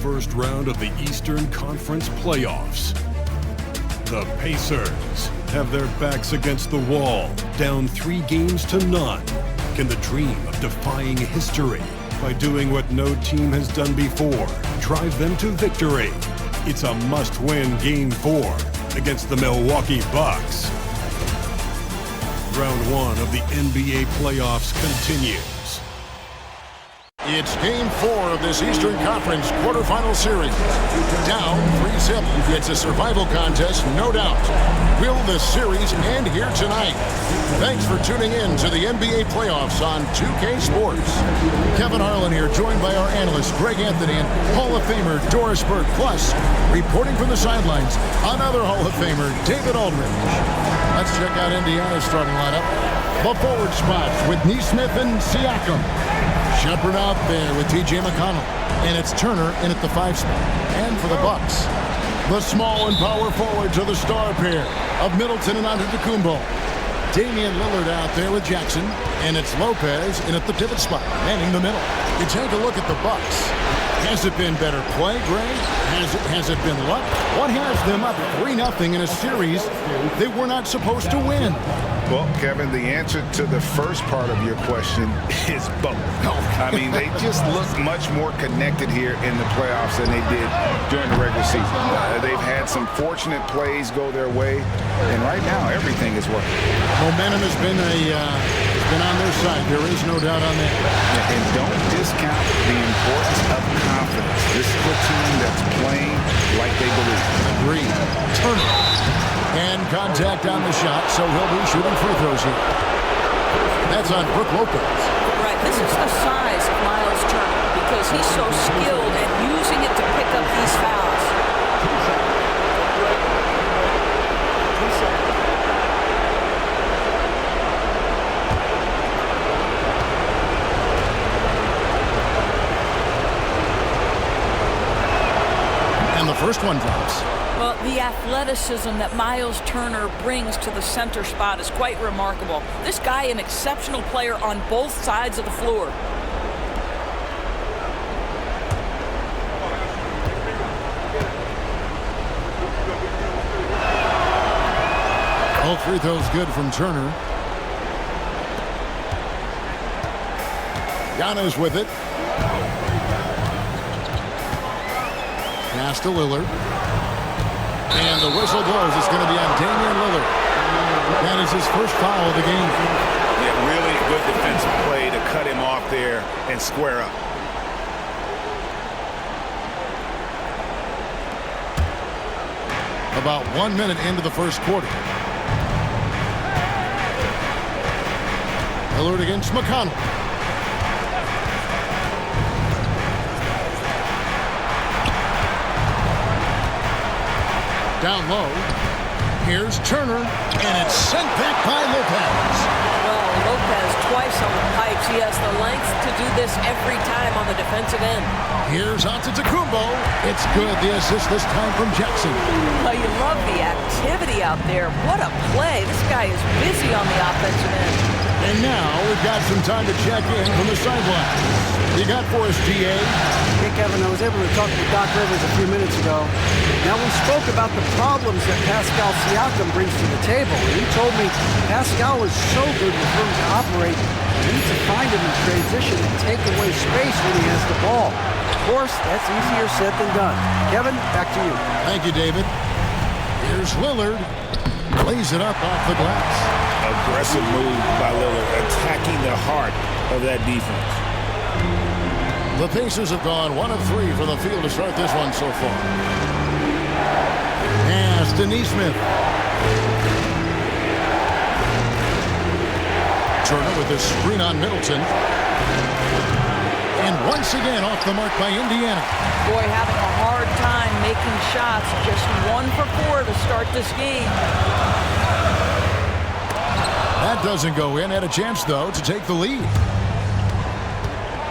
first round of the Eastern Conference playoffs. The Pacers have their backs against the wall, down 3-0. Can the dream of defying history by doing what no team has done before drive them to victory? It's a must-win Game 4 against the Milwaukee Bucks. Round 1 of the NBA playoffs continues. It's Game 4 of this Eastern Conference quarterfinal series. Down 3-0. It's a survival contest, no doubt. Will this series end here tonight? Thanks for tuning in to the NBA playoffs on 2K Sports. Kevin Harlan here, joined by our analyst Greg Anthony and Hall of Famer Doris Burke. Plus, reporting from the sidelines, another Hall of Famer, David Aldridge. Let's check out Indiana's starting lineup. The forward spots with Naismith and Siakam. Shepard out there with T.J. McConnell. And it's Turner in at the 5 spot. And for the Bucks, the small and power forwards are the star pair of Middleton and Antetokounmpo. Damian Lillard out there with Jackson. And it's Lopez in at the pivot spot, manning the middle. You take a look at the Bucks. Has it been better play, Greg? Has it been luck? What has them up 3-0 in a series they were not supposed to win? Well, Kevin, the answer to the first part of your question is both. I mean, they just look much more connected here in the playoffs than they did during the regular season. They've had some fortunate plays go their way, and right now everything is working. Momentum has been on their side. There is no doubt on that. And don't discount the importance of confidence. This is a team that's playing like they believe. Agreed. Turner. And contact on the shot, so he'll be shooting free throws here. That's on Brook Lopez. Right, this is the size of Miles Turner because he's so skilled at using it to pick up these fouls. And the first one drops. Well, the athleticism that Miles Turner brings to the center spot is quite remarkable. This guy, an exceptional player on both sides of the floor. All free throws good from Turner. Giannis with it. Pass to Lillard. And the whistle blows. It's going to be on Damian Lillard. That is his first foul of the game. Yeah, really good defensive play to cut him off there and square up. About 1 minute into the first quarter. Lillard against McConnell. Down low. Here's Turner, and it's sent back by Lopez. Well, Lopez twice on the pipes. He has the length to do this every time on the defensive end. Here's Antetokounmpo. It's good. The assist this time from Jackson. Well, you love the activity out there. What a play. This guy is busy on the offensive end. And now we've got some time to check in from the sideline. You got for us, DA? Hey, Kevin, I was able to talk to Doc Rivers a few minutes ago. Now, we spoke about the problems that Pascal Siakam brings to the table. And he told me Pascal is so good with room to operate. You need to find him in transition and take away space when he has the ball. Of course, that's easier said than done. Kevin, back to you. Thank you, David. Here's Lillard. Lays it up off the glass. Aggressive move by Lillard, attacking the heart of that defense. The Pacers have gone 1 of 3 from the field to start this one so far. Pass to Naismith. Turner with this screen on Middleton. And once again off the mark by Indiana. Boy, having a hard time making shots. Just 1 for 4 to start this game. That doesn't go in. Had a chance, though, to take the lead.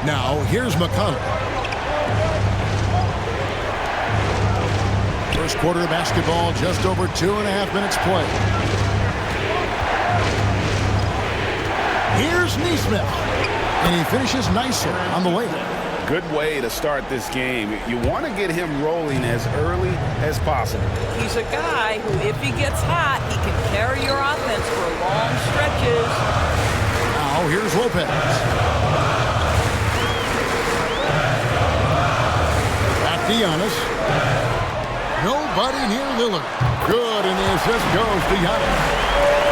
Now, here's McConnell. First quarter of basketball, just over 2.5 minutes play. Here's Naismith. And he finishes nicer on the layup. Good way to start this game. You want to get him rolling as early as possible. He's a guy who, if he gets hot, he can carry your offense for long stretches. Now here's Lopez. Back to Giannis. Nobody near Lillard. Good, and the assist goes to Giannis.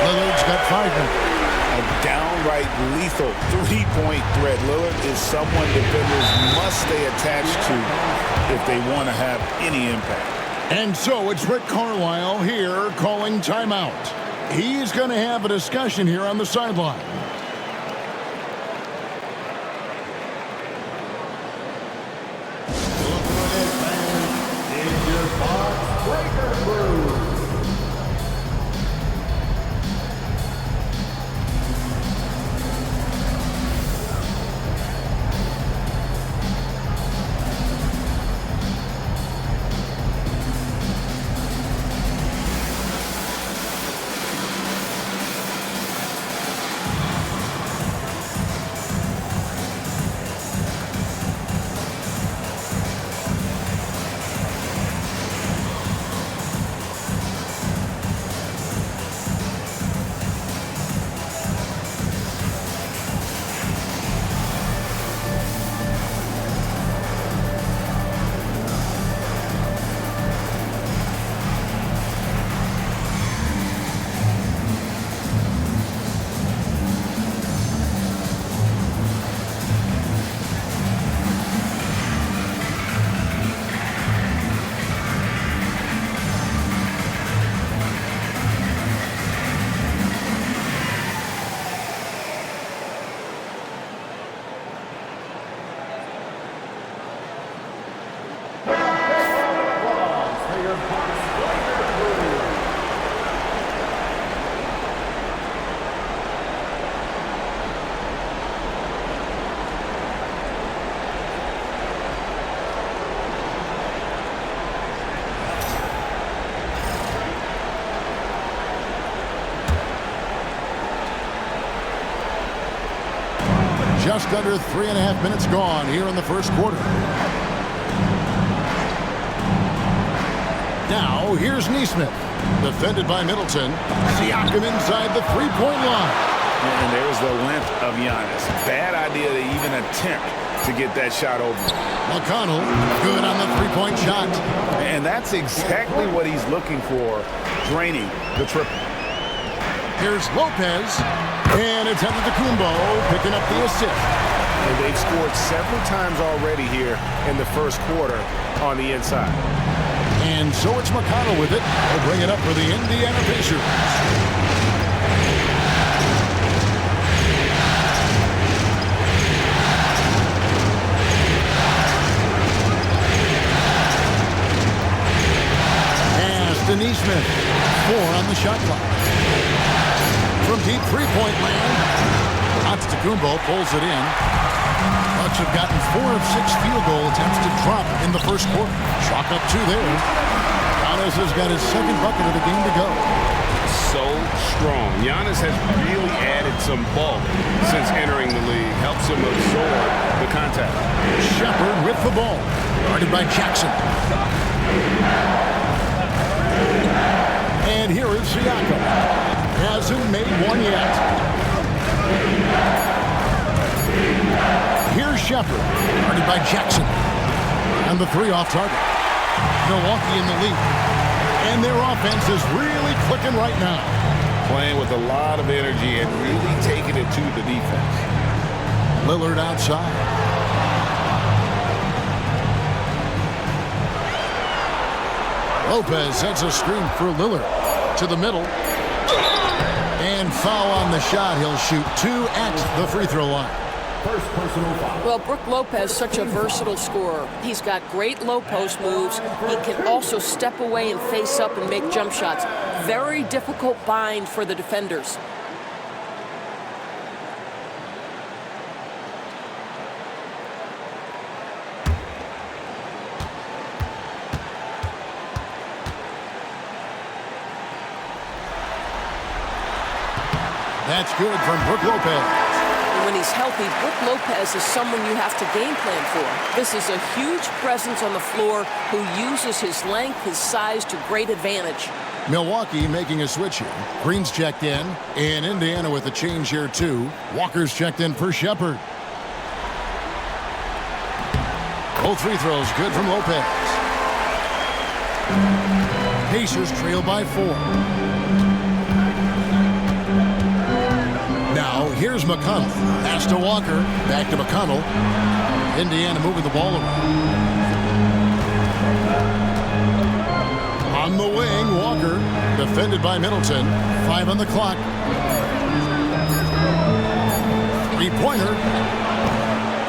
Lillard's got 5 minutes. A downright lethal three-point threat. Lillard is someone defenders must stay attached to if they want to have any impact. And so it's Rick Carlisle here calling timeout. He's going to have a discussion here on the sideline. Just under 3.5 minutes gone here in the first quarter. Now, here's Naismith. Defended by Middleton. Siakam inside the three-point line. And there's the length of Giannis. Bad idea to even attempt to get that shot over. McConnell, good on the three-point shot. And that's exactly what he's looking for, draining the triple. Here's Lopez. And it's Antetokounmpo picking up the assist. And they've scored several times already here in the first quarter on the inside. And so it's McConnell with it. He'll bring it up for the Indiana Pacers. Pass to Naismith. 4 on the shot clock. From deep three-point land, Antetokounmpo pulls it in. Bucks have gotten 4 of 6 field goal attempts to drop in the first quarter. Chalk up 2 there. Giannis has got his second bucket of the game to go. So strong. Giannis has really added some bulk since entering the league. Helps him absorb the contact. Shepard with the ball. Guarded by Jackson. And here is Siakam. Hasn't made one yet. Here's Shepard, guarded by Jackson. And the 3 off target. Milwaukee in the lead. And their offense is really clicking right now. Playing with a lot of energy and really taking it to the defense. Lillard outside. Lopez sets a screen for Lillard. To the middle. And foul on the shot. He'll shoot 2 at the free throw line. First personal foul. Well, Brook Lopez, such a versatile scorer. He's got great low post moves. He can also step away and face up and make jump shots. Very difficult bind for the defenders. That's good from Brook Lopez. When he's healthy, Brook Lopez is someone you have to game plan for. This is a huge presence on the floor who uses his length, his size to great advantage. Milwaukee making a switch here. Green's checked in. And Indiana with a change here, too. Walker's checked in for Shepard. Both free throws good from Lopez. Pacers trail by 4. Now, here's McConnell. Pass to Walker. Back to McConnell. Indiana moving the ball around. On the wing, Walker. Defended by Middleton. 5 on the clock. Three-pointer.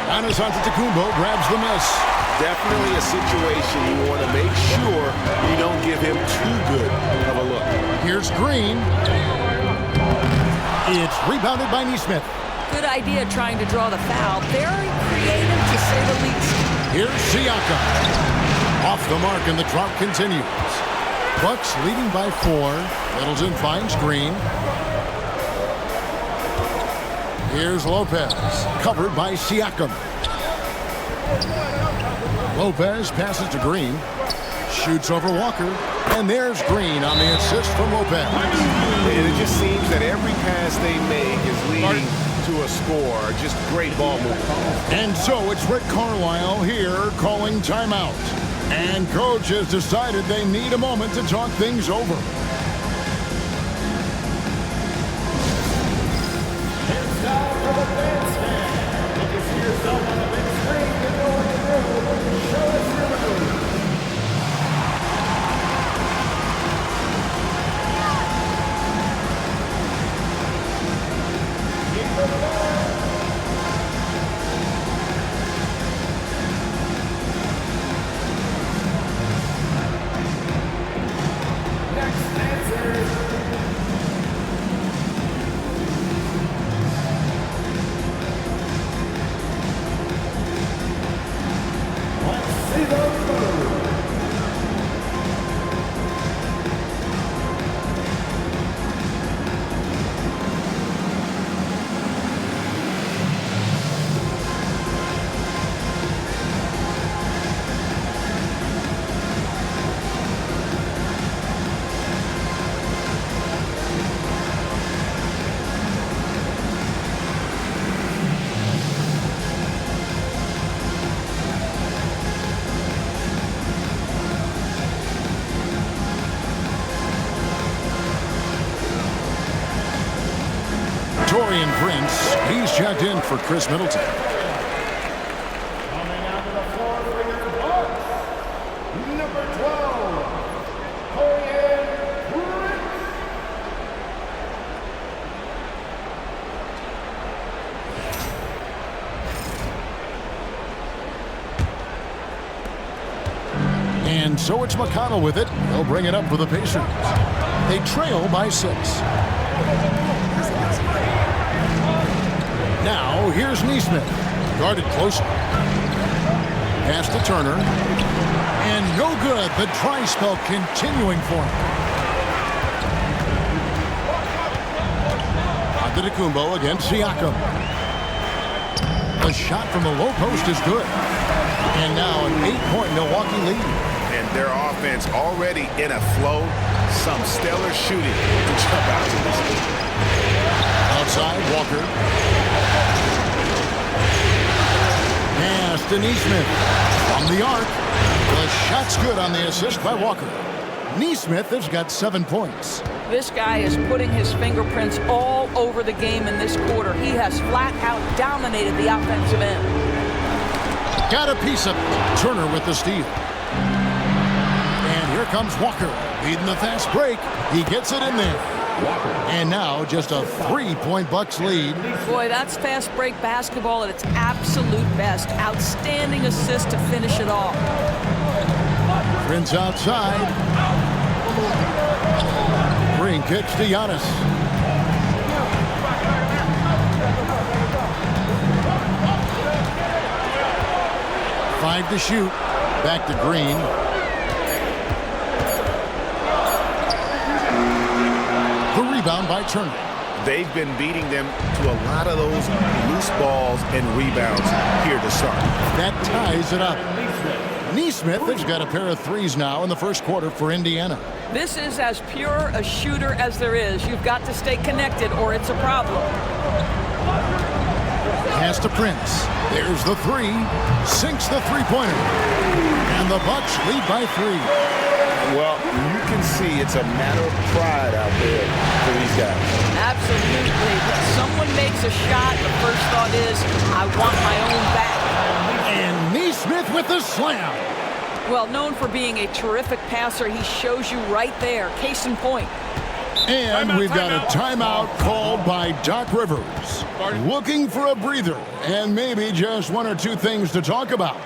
Giannis Antetokounmpo grabs the miss. Definitely a situation you want to make sure you don't give him too good of a look. Here's Green. It's rebounded by Naismith. Good idea trying to draw the foul. Very creative, to say the least. Here's Siakam. Off the mark, and the drought continues. Bucks leading by 4. Middleton finds Green. Here's Lopez, covered by Siakam. Lopez passes to Green. Shoots over Walker. And there's Green on the assist from Lopez. And it just seems that every pass they make is leading to a score. Just great ball movement. And so it's Rick Carlisle here calling timeout. And coach has decided they need a moment to talk things over. It's time for the bandstand. You can see yourself on the big screen. You know what to do. Show us your move. Taurean Prince, he's checked in for Chris Middleton. Coming out to the floor for your Bucks, number 12, Taurean Prince. And so it's McConnell with it. He'll bring it up for the Pacers. They trail by 6. Now, here's Naismith. Guarded closely. Pass to Turner. And no good. The dry spell continuing for him. Antetokounmpo against Siakam. The shot from the low post is good. And now an 8-point Milwaukee lead. And their offense already in a flow. Some stellar shooting to jump out to this game. Outside, Walker. Pass to Naismith. From the arc. The shot's good on the assist by Walker. Naismith has got 7 points. This guy is putting his fingerprints all over the game in this quarter. He has flat out dominated the offensive end. Got a piece of it. Turner with the steal. And here comes Walker. Leading the fast break. He gets it in there. And now just a 3-point Bucks lead. Boy, that's fast break basketball at its absolute best. Outstanding assist to finish it off. Prince outside. Green kicks to Giannis. Five to shoot. Back to Green. The rebound by Turner. they've been beating them to a lot of those loose balls and rebounds here to start. That ties it up. Naismith has got a pair of threes now in the first quarter for Indiana. This is as pure a shooter as there is. You've got to stay connected or it's a problem. Pass to Prince. There's the three. Sinks the three-pointer. And the Bucks lead by 3. Well, you can see it's a matter of pride out there for these guys. Absolutely. When someone makes a shot, the first thought is, I want my own back. And Naismith with the slam. Well, known for being a terrific passer, he shows you right there. Case in point. And we've got a timeout called by Doc Rivers. Looking for a breather and maybe just 1 or 2 things to talk about.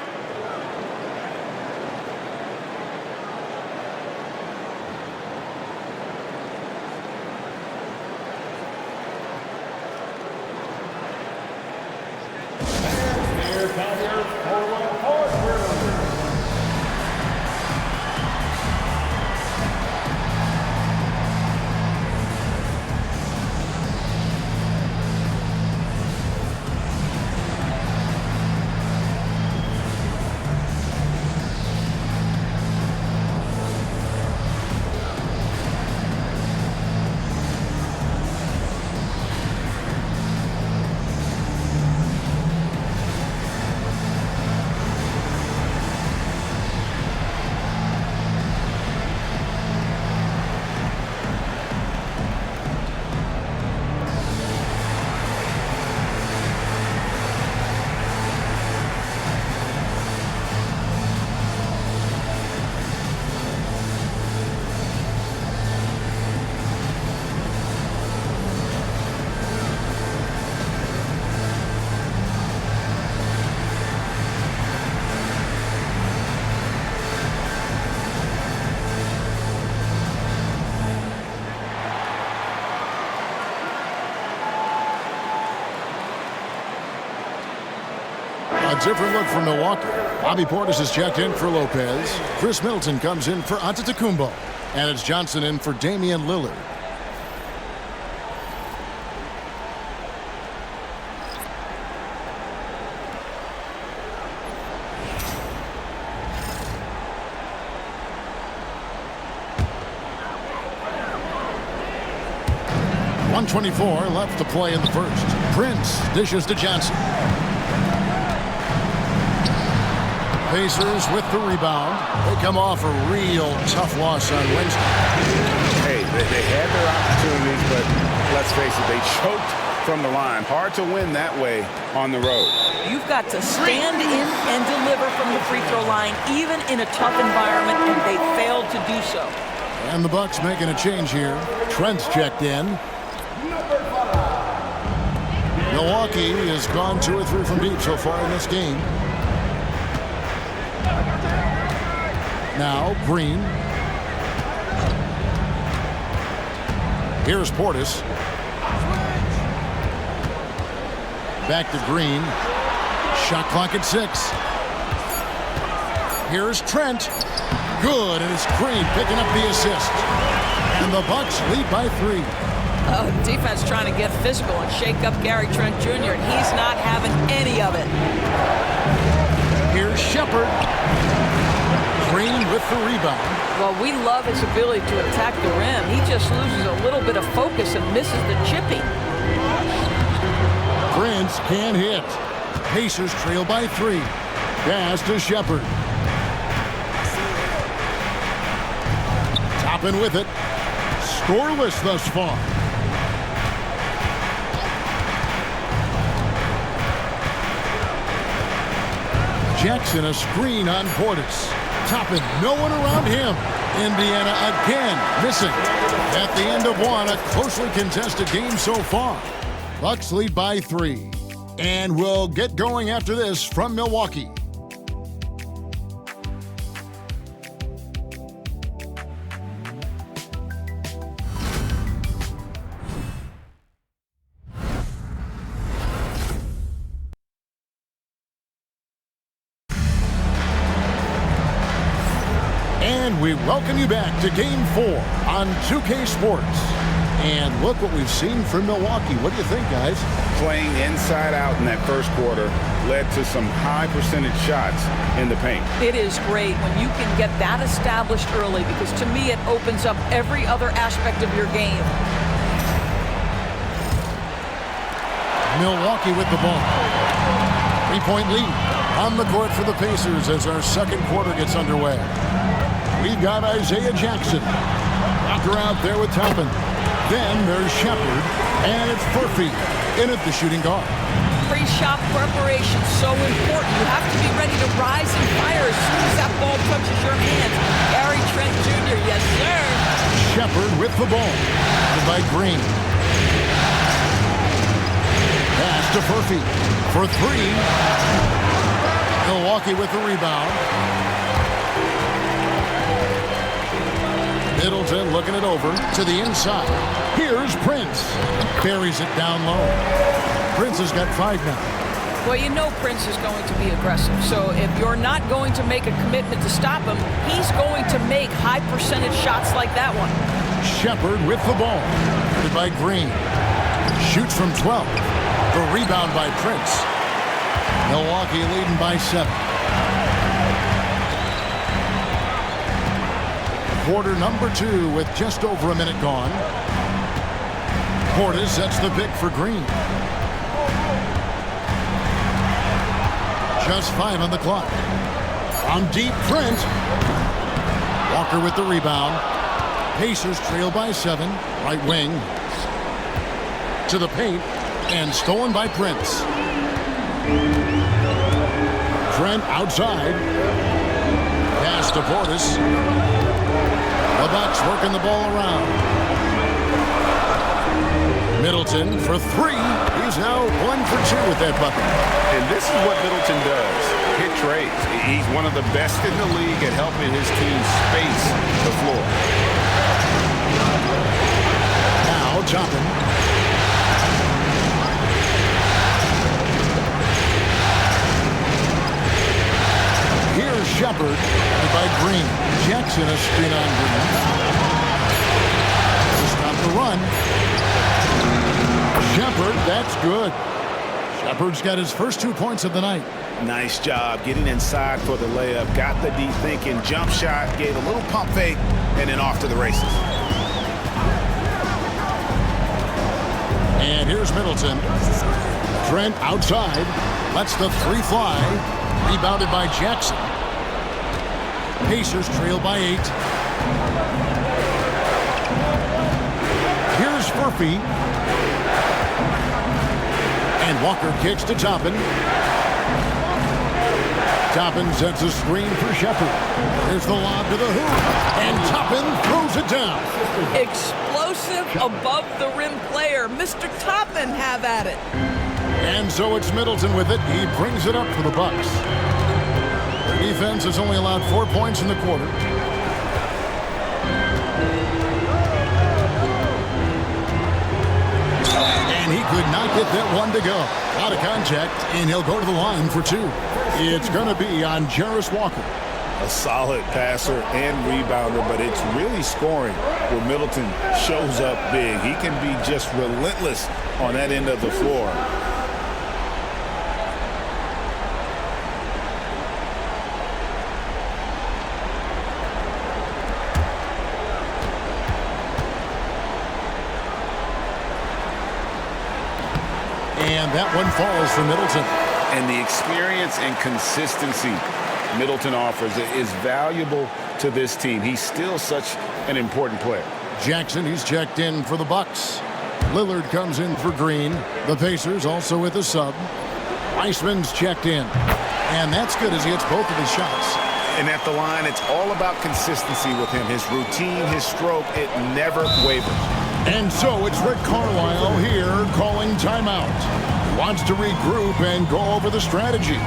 A different look from Milwaukee. Bobby Portis is checked in for Lopez. Chris Middleton comes in for Antetokounmpo. And it's Johnson in for Damian Lillard. .124 left to play in the first. Prince dishes to Johnson. Pacers with the rebound. They come off a real tough loss on Wednesday. Hey, they had their opportunities, but let's face it, they choked from the line. Hard to win that way on the road. You've got to stand in and deliver from the free throw line, even in a tough environment, and they failed to do so. And the Bucks making a change here. Trent's checked in. Milwaukee has gone 2 or 3 from deep so far in this game. Now Green. Here's Portis. Back to Green. Shot clock at 6. Here's Trent. Good, and it's Green picking up the assist. And the Bucks lead by 3. Defense trying to get physical and shake up Gary Trent Jr., and he's not having any of it. Here's Shepard. Green with the rebound. Well, we love his ability to attack the rim. He just loses a little bit of focus and misses the chipping. Prince can't hit. Pacers trail by 3. Pass to Shepard. Toppin with it. Scoreless thus far. Jackson a screen on Portis. Toppin, no one around him. Indiana again missing. At the end of one, a closely contested game so far. Bucks lead by 3. And we'll get going after this from Milwaukee. And we welcome you back to Game 4 on 2K Sports. And look what we've seen from Milwaukee. What do you think, guys? Playing inside out in that first quarter led to some high percentage shots in the paint. It is great when you can get that established early, because to me it opens up every other aspect of your game. Milwaukee with the ball. 3-point lead on the court for the Pacers as our second quarter gets underway. We've got Isaiah Jackson. Walker out there with Tatum. Then there's Shepard, and it's Murphy in at the shooting guard. Pre-shot preparation, so important. You have to be ready to rise and fire as soon as that ball touches your hands. Gary Trent Jr., yes, sir. Shepard with the ball. By Green. Pass to Murphy for three. Milwaukee with the rebound. Middleton looking it over to the inside. Here's Prince. Buries it down low. Prince has got 5 now. Well, you know Prince is going to be aggressive. So if you're not going to make a commitment to stop him, he's going to make high percentage shots like that one. Shepard with the ball. By Green. Shoots from 12. The rebound by Prince. Milwaukee leading by 7. Quarter number 2 with just over a minute gone. Portis sets the pick for Green. Just 5 on the clock. On deep, Trent. Walker with the rebound. Pacers trail by 7. Right wing. To the paint. And stolen by Prince. Trent outside. Pass to Portis. The Bucks working the ball around. Middleton for 3. He's now 1 for 2 with that bucket. And this is what Middleton does. Hit trades. He's one of the best in the league at helping his team space the floor. Now Tatum. Here's Shepard by Green. Jackson a screen on Green. To stop the run. Shepard, that's good. Shepard's got his first 2 points of the night. Nice job getting inside for the layup. Got the deep thinking. Jump shot. Gave a little pump fake. And then off to the races. And here's Middleton. Trent outside. Lets the 3 fly. Rebounded by Jackson. Pacers trail by 8. Here's Murphy. And Walker kicks to Toppin. Toppin sets a screen for Shepard. There's the lob to the hoop. And Toppin throws it down. Explosive above the rim player. Mr. Toppin, have at it. And so it's Middleton with it. He brings it up for the Bucks. Their defense has only allowed 4 points in the quarter. And he could not get that one to go. Out of contact, and he'll go to the line for 2. It's going to be on Jarris Walker. A solid passer and rebounder, but it's really scoring where Middleton shows up big. He can be just relentless on that end of the floor. And that one falls for Middleton. And the experience and consistency Middleton offers is valuable to this team. He's still such an important player. Jackson, he's checked in for the Bucks. Lillard comes in for Green. The Pacers also with a sub. Naismith's checked in. And that's good as he hits both of his shots. And at the line, it's all about consistency with him. His routine, his stroke, it never wavers. And so it's Rick Carlisle here calling timeout. Wants to regroup and go over the strategy.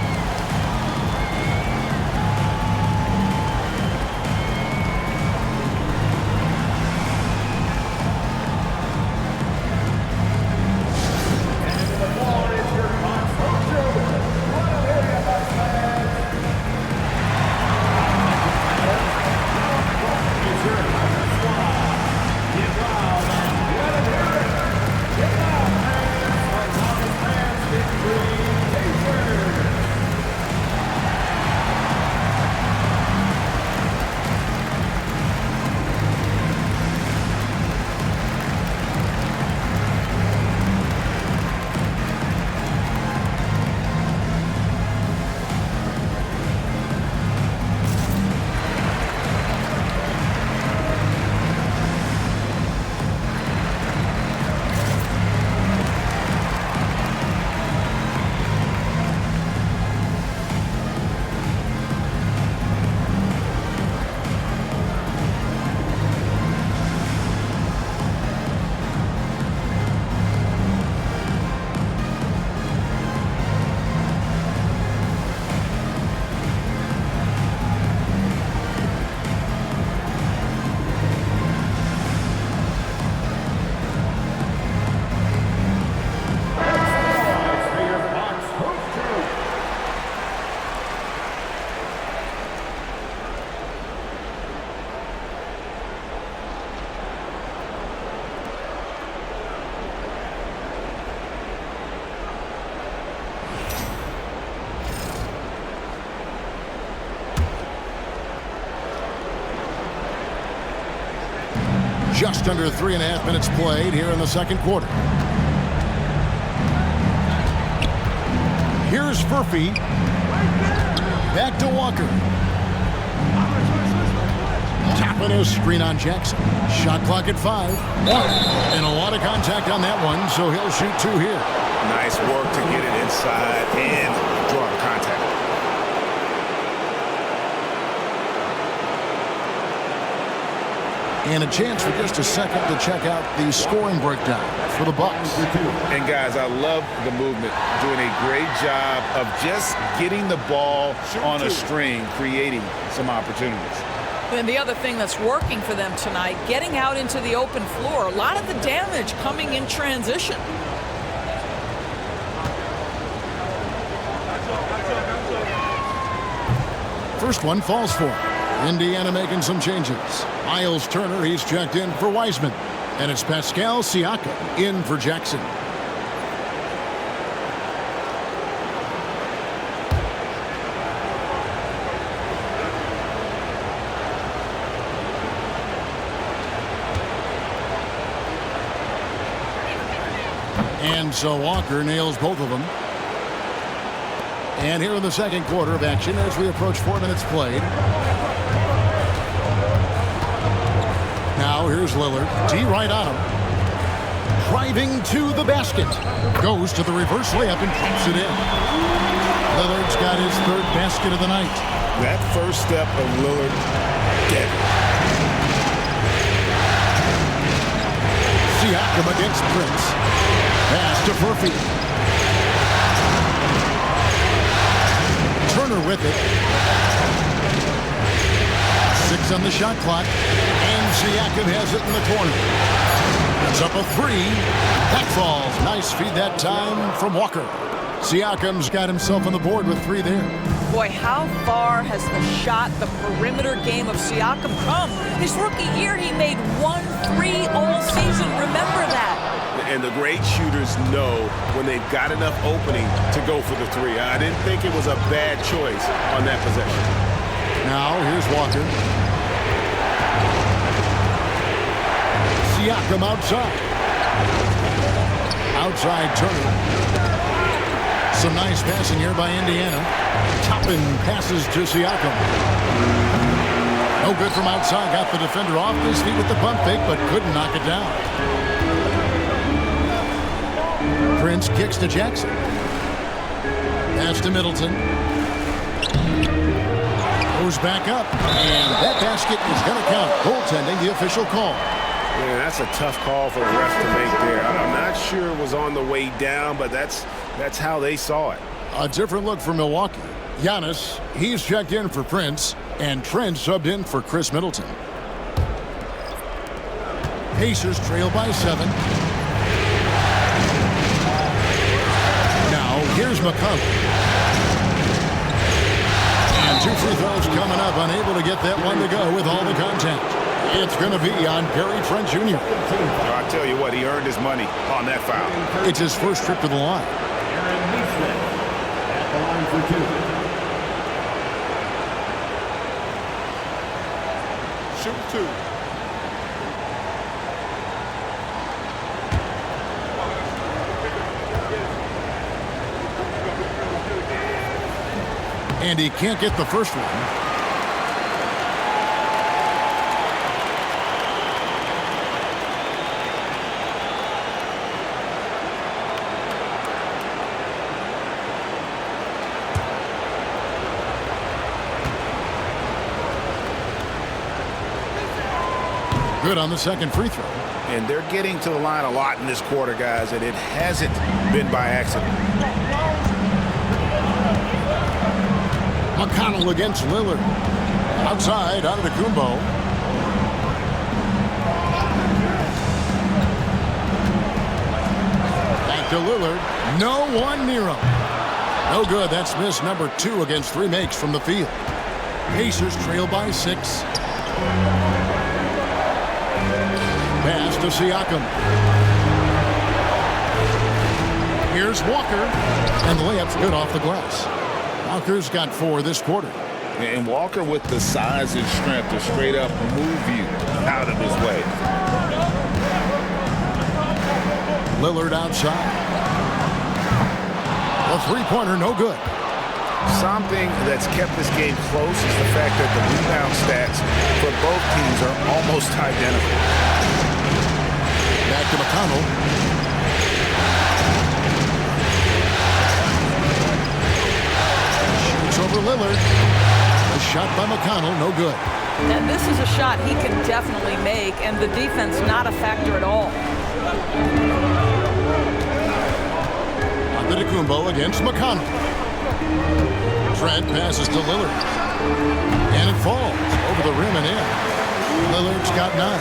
Just under 3.5 minutes played here in the second quarter. Here's Furphy. Back to Walker. Tapping his screen on Jackson. Shot clock at 5. And a lot of contact on that one, so he'll shoot 2 here. Nice work to get it inside and draw the contact. And a chance for just a second to check out the scoring breakdown for the Bucks. And guys, I love the movement. Doing a great job of just getting the ball on a string, creating some opportunities. And the other thing that's working for them tonight, getting out into the open floor. A lot of the damage coming in transition. First one falls for him. Indiana making some changes. Miles Turner, he's checked in for Wiseman. And it's Pascal Siakam in for Jackson. And so Walker nails both of them. And here in the second quarter of action as we approach 4 minutes played. Now here's Lillard. D right on him. Driving to the basket. Goes to the reverse layup and drops it in. Lillard's got his 3rd basket of the night. That first step of Lillard, dead. Siakam against Prince. Pass to Furphy. Turner with it. 6 on the shot clock. And Siakam has it in the corner. It's up a 3. That falls. Nice feed that time from Walker. Siakam's got himself on the board with 3 there. Boy, how far has the shot, the perimeter game of Siakam come? His rookie year, he made 1 3 all season. Remember that. And the great shooters know when they've got enough opening to go for the 3. I didn't think it was a bad choice on that possession. Now here's Walker. Siakam outside. Outside Turner. Some nice passing here by Indiana. Toppin passes to Siakam. No good from outside. Got the defender off his feet with the pump fake, but couldn't knock it down. Prince kicks to Jackson. Pass to Middleton. Goes back up. And that basket is going to count. Goaltending, the official call. Yeah, that's a tough call for the ref to make there. I'm not sure it was on the way down, but that's how they saw it. A different look for Milwaukee. Giannis, he's checked in for Prince, and Trent subbed in for Chris Middleton. Pacers trail by 7. Now, here's McConnell. And 2 free throws coming up, unable to get that one to go with all the contact. It's going to be on Gary Trent Jr. I tell you what, he earned his money on that foul. It's his first trip to the line. Naismith at the line for 2. Shoot 2. And he can't get the first one. Good on the second free throw. And they're getting to the line a lot in this quarter, guys, and it hasn't been by accident. McConnell against Lillard. Outside, Antetokounmpo. Back to Lillard. No one near him. No good. That's miss number 2 against 3 makes from the field. Pacers trail by 6. Pass to Siakam. Here's Walker. And the layup's good off the glass. Walker's got 4 this quarter. And Walker with the size and strength to straight up move you out of his way. Lillard outside. The three-pointer, no good. Something that's kept this game close is the fact that the rebound stats for both teams are almost identical. Back to McConnell. Shoots over Lillard. A shot by McConnell, no good. And this is a shot he can definitely make, and the defense not a factor at all. Antetokounmpo against McConnell. Trent passes to Lillard. And it falls over the rim and in. Lillard's got 9.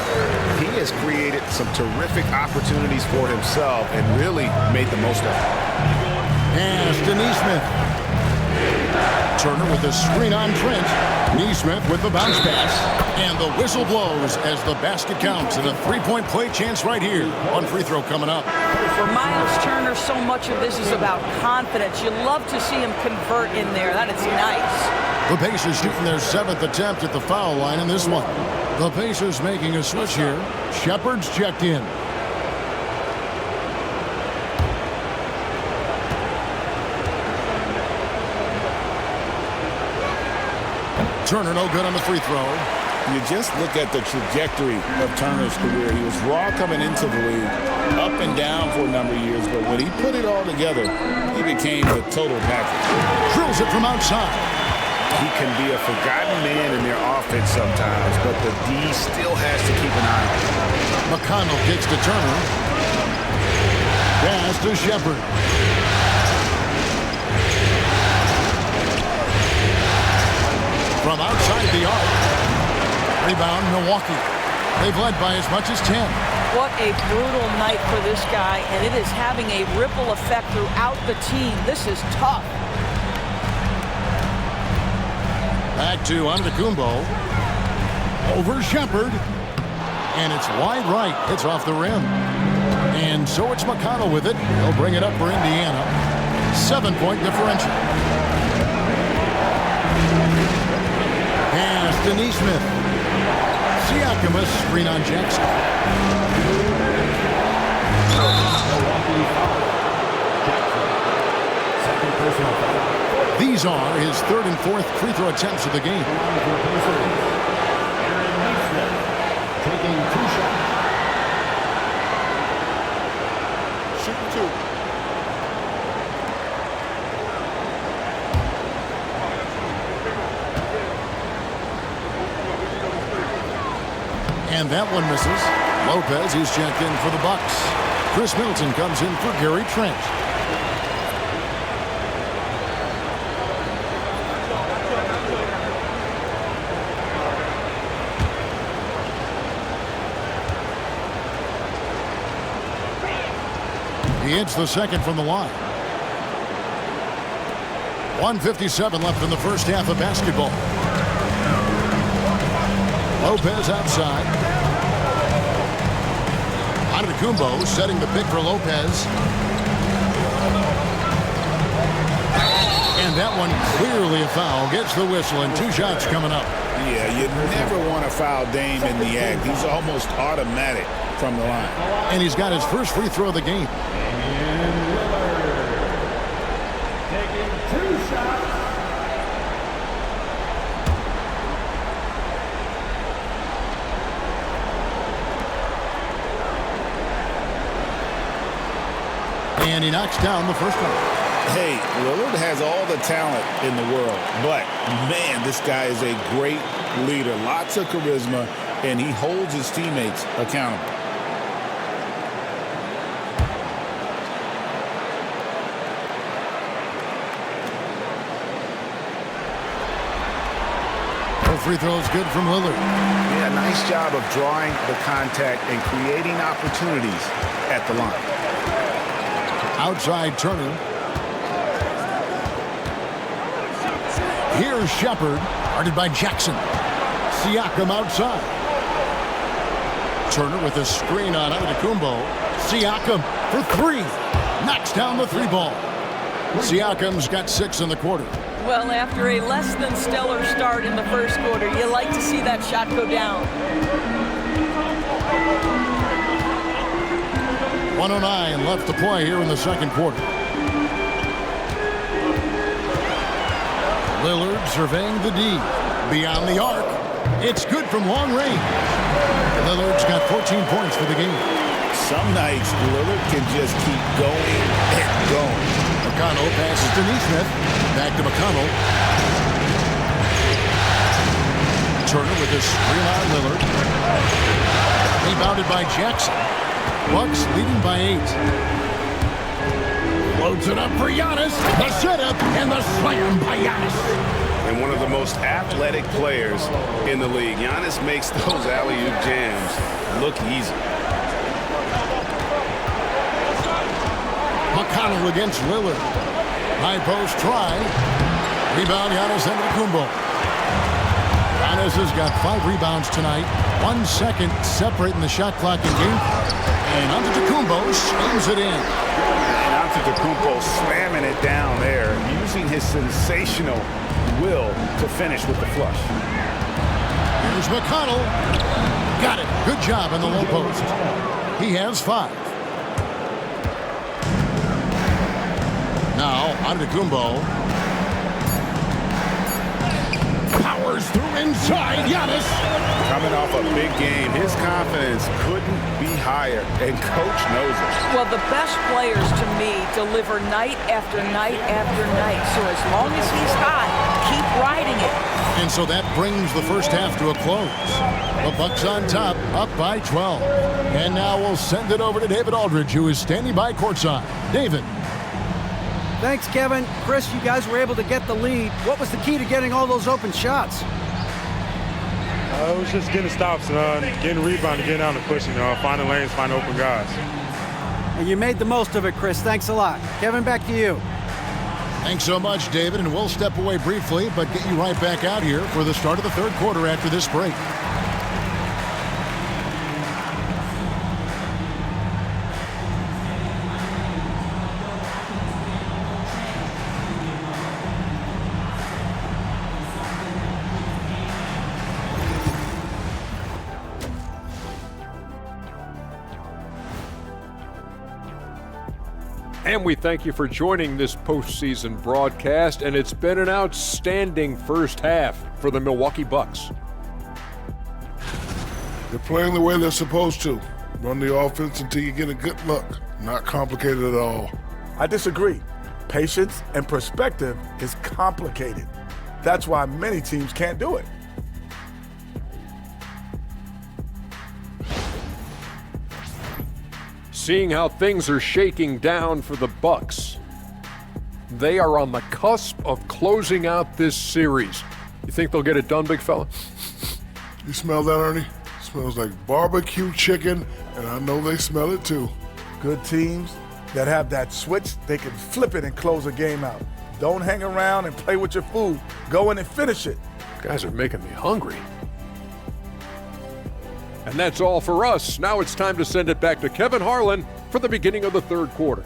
He has created some terrific opportunities for himself and really made the most of it. Pass to Naismith. Turner with a screen on Trent. Naismith with the bounce pass. And the whistle blows as the basket counts. And a three-point play chance right here. One free throw coming up. For Miles Turner, so much of this is about confidence. You love to see him convert in there. That is nice. The Pacers shooting their 7th attempt at the foul line in this one. The Pacers making a switch here. Shepard's checked in. Turner no good on the free throw. You just look at the trajectory of Turner's career. He was raw coming into the league, up and down for a number of years, but when he put it all together, he became a total package. Drills it from outside. He can be a forgotten man in their offense sometimes, but the D still has to keep an eye on him. McConnell kicks to Turner. Pass to Shepard. From outside the arc. Rebound, Milwaukee. They've led by as much as 10. What a brutal night for this guy, and it is having a ripple effect throughout the team. This is tough. Back to Antetokounmpo. Over Shepard. And it's wide right. It's off the rim. And so it's McConnell with it. He'll bring it up for Indiana. 7-point differential. Pass to Naismith. Siakam, a screen on Jackson. These are his 3rd and 4th free throw attempts of the game. Taking 2 shots. Shooting 2. And that one misses. Lopez, he's checked in for the Bucks. Chris Middleton comes in for Gary Trent. He hits the second from the line. 1:57 left in the first half of basketball. Lopez outside. Antetokounmpo setting the pick for Lopez. And that one clearly a foul. Gets the whistle and 2 shots coming up. Yeah, you never want to foul Dame in the act. He's almost automatic from the line. And he's got his first free throw of the game. Taking 2 shots. And he knocks down the first one. Hey, Lillard has all the talent in the world, but man, this guy is a great leader. Lots of charisma, and he holds his teammates accountable. Free throw is good from Lillard. Yeah, nice job of drawing the contact and creating opportunities at the line. Outside Turner. Here's Shepard, guarded by Jackson. Siakam outside. Turner with a screen on Antetokounmpo. Siakam for 3. Knocks down the 3 ball. Siakam's got 6 in the quarter. Well, after a less than stellar start in the first quarter, you like to see that shot go down. 1:09 left to play here in the second quarter. Lillard surveying the D. Beyond the arc. It's good from long range. Lillard's got 14 points for the game. Some nights, Lillard can just keep going and going. McConnell passes to Naismith. Back to McConnell. Turner with this screen on Lillard. Rebounded by Jackson. Bucks leading by 8. Loads it up for Giannis. The setup and the slam by Giannis. And one of the most athletic players in the league. Giannis makes those alley-oop jams look easy. McConnell against Lillard. High post try. Rebound Giannis Antetokounmpo. Giannis has got 5 rebounds tonight. 1 second separating the shot clock in game. And Antetokounmpo slams it in. And Antetokounmpo slamming it down there, using his sensational will to finish with the flush. Here's McConnell. Got it. Good job in the low post. He has 5. Now, Antetokounmpo. Powers through inside. Giannis. Coming off a big game, his confidence couldn't be higher, and coach knows it. Well, the best players, to me, deliver night after night after night. So as long as he's hot, keep riding it. And so that brings the first half to a close. The Bucks on top, up by 12. And now we'll send it over to David Aldridge, who is standing by courtside. David. Thanks, Kevin. Chris, you guys were able to get the lead. What was the key to getting all those open shots? It was just getting stops, getting rebounding, getting out and pushing, finding lanes, finding open guys. And you made the most of it, Chris. Thanks a lot. Kevin, back to you. Thanks so much, David, and we'll step away briefly, but get you right back out here for the start of the third quarter after this break. And we thank you for joining this postseason broadcast, and it's been an outstanding first half for the Milwaukee Bucks. They're playing the way they're supposed to. Run the offense until you get a good look. Not complicated at all. I disagree. Patience and perspective is complicated. That's why many teams can't do it. Seeing how things are shaking down for the Bucks, they are on the cusp of closing out this series. You think they'll get it done, big fella? You smell that, Ernie? It smells like barbecue chicken, and I know they smell it too. Good teams that have that switch, they can flip it and close a game out. Don't hang around and play with your food. Go in and finish it. Guys are making me hungry. And that's all for us. Now it's time to send it back to Kevin Harlan for the beginning of the third quarter.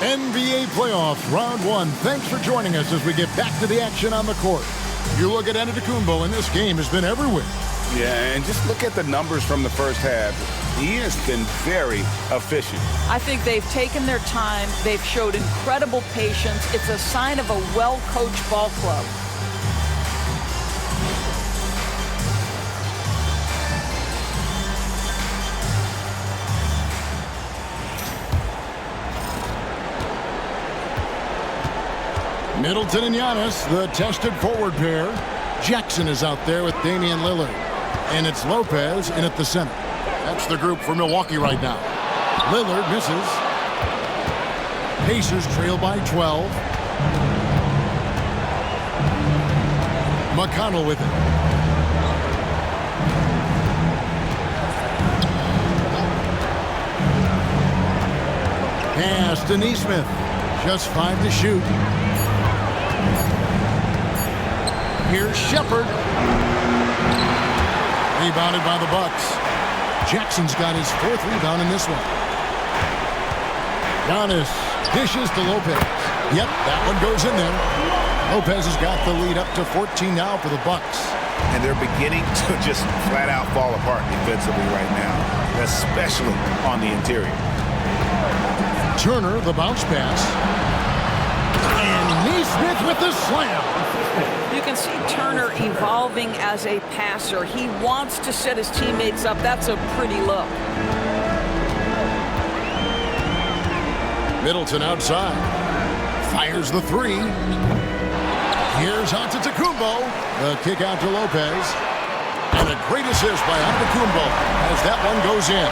NBA playoffs, round 1. Thanks for joining us as we get back to the action on the court. You look at Antetokounmpo, and this game has been everywhere. Yeah, and just look at the numbers from the first half. He has been very efficient. I think they've taken their time. They've showed incredible patience. It's a sign of a well-coached ball club. Middleton and Giannis, the tested forward pair. Jackson is out there with Damian Lillard. And it's Lopez in at the center. That's the group for Milwaukee right now. Lillard misses. Pacers trail by 12. McConnell with it. Pass to Naismith. Just 5 to shoot. Here's Shepard. Rebounded by the Bucks. Jackson's got his 4th rebound in this one. Giannis dishes to Lopez. Yep, that one goes in there. Lopez has got the lead up to 14 now for the Bucks. And they're beginning to just flat out fall apart defensively right now, especially on the interior. Turner, the bounce pass. And Naismith with the slam. You can see Turner evolving as a passer. He wants to set his teammates up. That's a pretty look. Middleton outside. Fires the three. Here's Antetokounmpo. The kick out to Lopez. And a great assist by Antetokounmpo as that one goes in.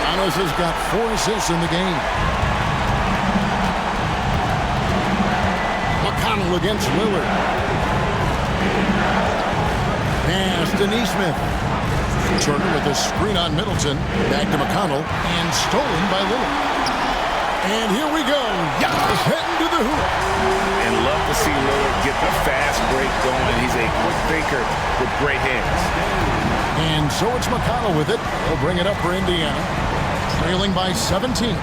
Giannis has got 4 assists in the game. McConnell against Lillard. Pass to Naismith. Turner with a screen on Middleton. Back to McConnell. And stolen by Lillard. And here we go. Giannis heading to the hoop. And love to see Lillard get the fast break going. He's a quick thinker with great hands. And so it's McConnell with it. He'll bring it up for Indiana. Trailing by 17.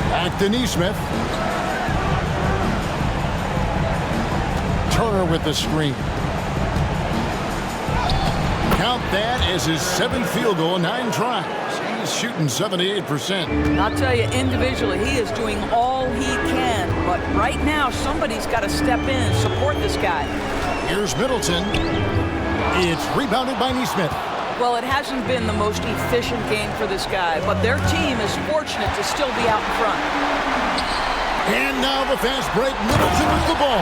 Back to Naismith. Turner with the screen. Count that as his 7th field goal in 9 tries. He's shooting 78%. I'll tell you, individually, he is doing all he can. But right now, somebody's got to step in and support this guy. Here's Middleton. It's rebounded by Naismith. Well, it hasn't been the most efficient game for this guy, but their team is fortunate to still be out in front. And now the fast break. Middleton with the ball.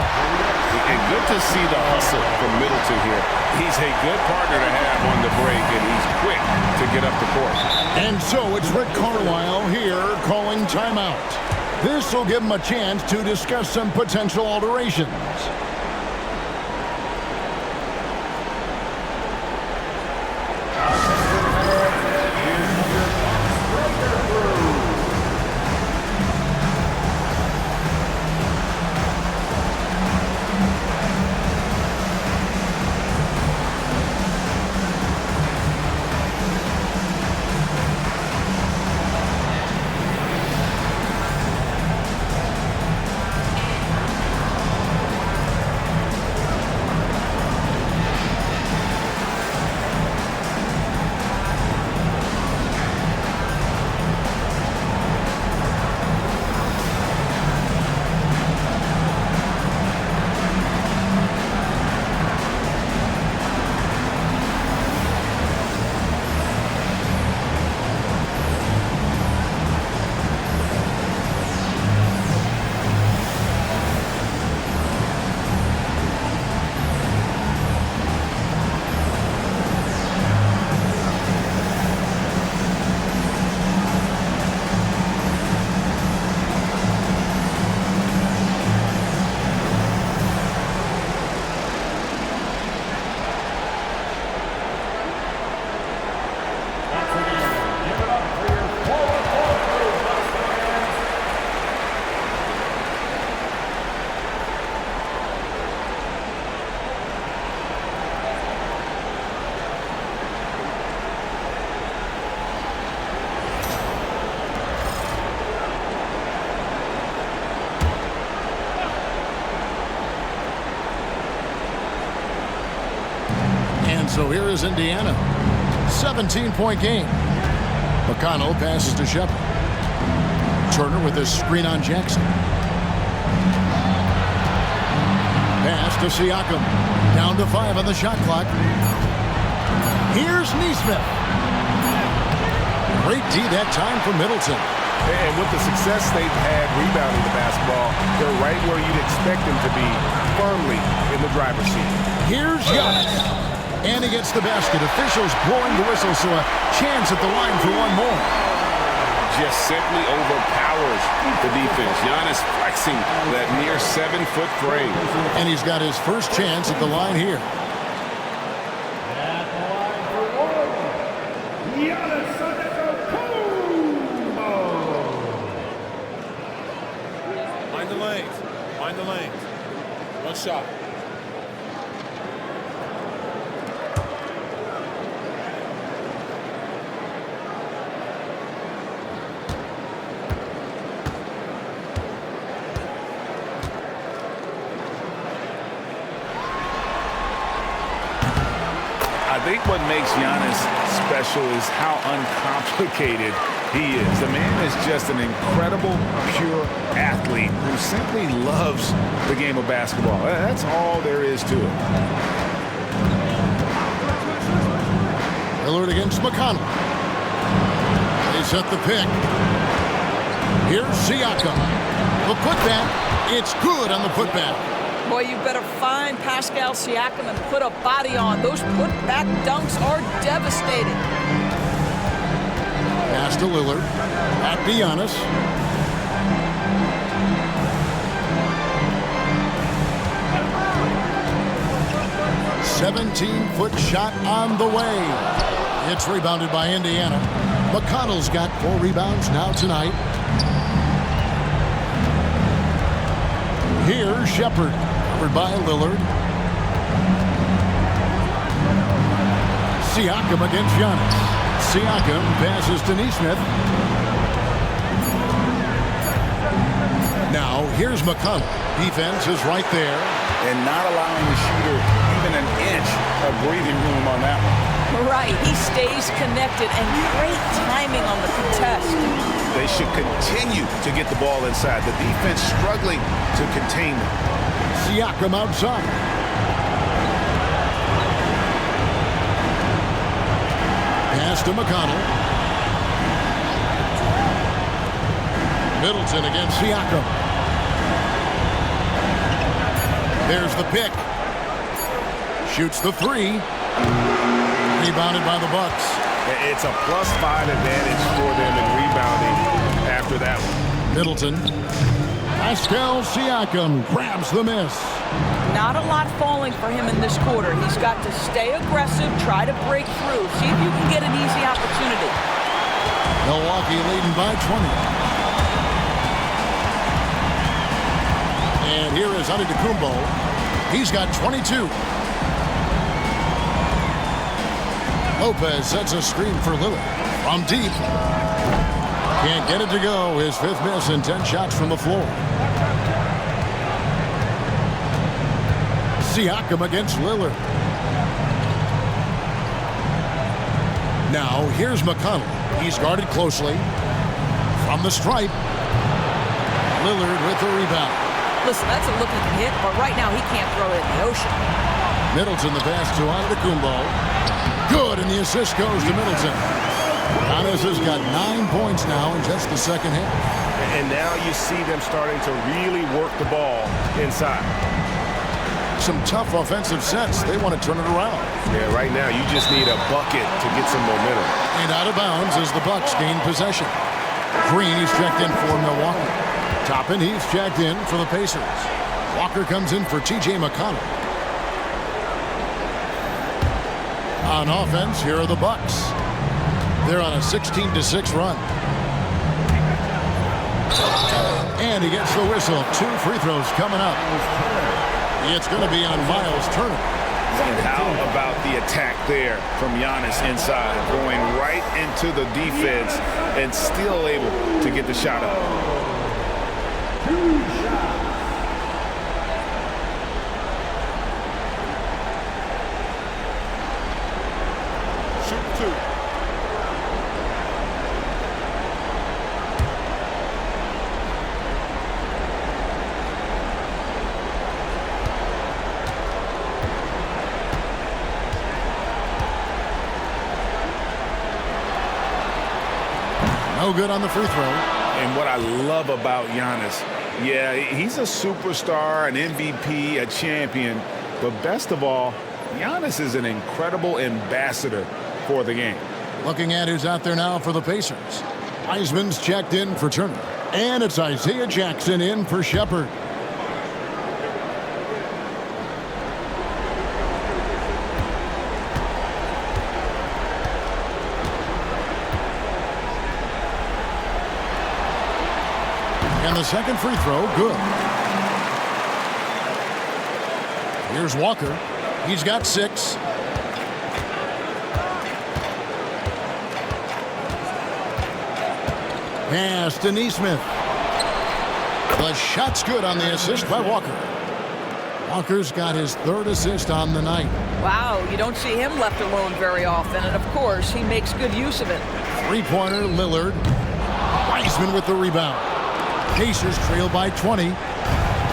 And good to see the hustle from Middleton here. He's a good partner to have on the break, and he's quick to get up the court. And so it's Rick Carlisle here calling timeout. This will give him a chance to discuss some potential alterations. So here is Indiana. 17-point game. McConnell passes to Shepard. Turner with his screen on Jackson. Pass to Siakam. Down to 5 on the shot clock. Here's Naismith. Great D that time for Middleton. And with the success they've had rebounding the basketball, they're right where you'd expect them to be, firmly in the driver's seat. Here's Giannis. And he gets the basket. Officials blowing the whistle, so a chance at the line for one more. Just simply overpowers the defense. Giannis flexing that near 7-foot frame. And he's got his first chance at the line here. At the line for one, Giannis Antetokounmpo. Mind the lanes. Mind the lanes. One shot. think what makes Giannis special is how uncomplicated he is. The man is just an incredible, pure athlete who simply loves the game of basketball. That's all there is to it. Lillard against McConnell. They set the pick. Here's Siakam. The putback. It's good on the putback. Boy, you better find Pascal Siakam and put a body on. Those putback dunks are devastating. Pass to Lillard. Back to Giannis. "17-foot shot on the way." It's rebounded by Indiana. McConnell's got 4 rebounds now tonight. Here's Shepherd, covered by Lillard. Siakam against Giannis. Siakam passes to Naismith. Now, here's McConnell. Defense is right there. And not allowing the shooter even an inch of breathing room on that one. Right, he stays connected, and great timing on the contest. They should continue to get the ball inside. The defense struggling to contain them. Siakam outside. Pass to McConnell. Middleton against Siakam. There's the pick. Shoots the 3. Rebounded by the Bucks. It's a +5 advantage for them in rebounding after that one. Middleton. Pascal Siakam grabs the miss. Not a lot falling for him in this quarter. He's got to stay aggressive, try to break through, see if you can get an easy opportunity. Milwaukee leading by 20. And here is Antetokounmpo. He's got 22. Lopez sets a screen for Lillard. From deep. Can't get it to go. His 5th miss and 10 shots from the floor. Siakam against Lillard. Now, here's McConnell. He's guarded closely. From the stripe. Lillard with the rebound. Listen, that's a look he can hit, but right now he can't throw it in the ocean. Middleton the pass to Antetokounmpo. Good, and the assist goes to Middleton. Giannis has got 9 points now in just the second half. And now you see them starting to really work the ball inside. Some tough offensive sets. They want to turn it around. Yeah, right now you just need a bucket to get some momentum. And out of bounds as the Bucks gain possession. Green is checked in for Milwaukee. Toppin, he's checked in for the Pacers. Walker comes in for T.J. McConnell. On offense, here are the Bucks. They're on a 16-6 run. And he gets the whistle. 2 free throws coming up. It's going to be on Miles Turner. And how about the attack there from Giannis inside, going right into the defense and still able to get the shot up. Shoot 2. No good on the free throw. And what I love about Giannis, yeah, he's a superstar, an MVP, a champion, but best of all, Giannis is an incredible ambassador for the game. Looking at who's out there now for the Pacers. Wiseman's checked in for Turner. And it's Isaiah Jackson in for Shepherd. And the second free throw, good. Here's Walker. He's got 6. Pass to Naismith. The shot's good on the assist by Walker. Walker's got his 3rd assist on the night. Wow, you don't see him left alone very often, and of course, he makes good use of it. Three-pointer, Lillard. Wiseman with the rebound. Pacers trail by 20.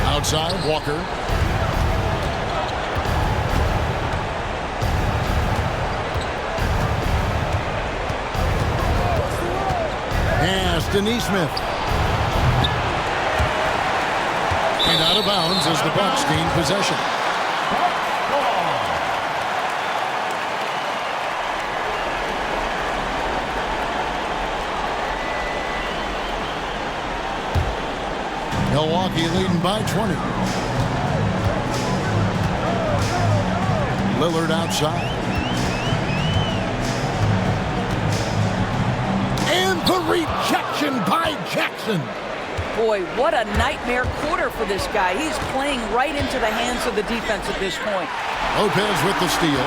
Outside, Walker. Pass to Naismith. And out of bounds as the Bucks gain possession. Milwaukee leading by 20. Lillard outside. And the rejection by Jackson. Boy, what a nightmare quarter for this guy. He's playing right into the hands of the defense at this point. Lopez with the steal.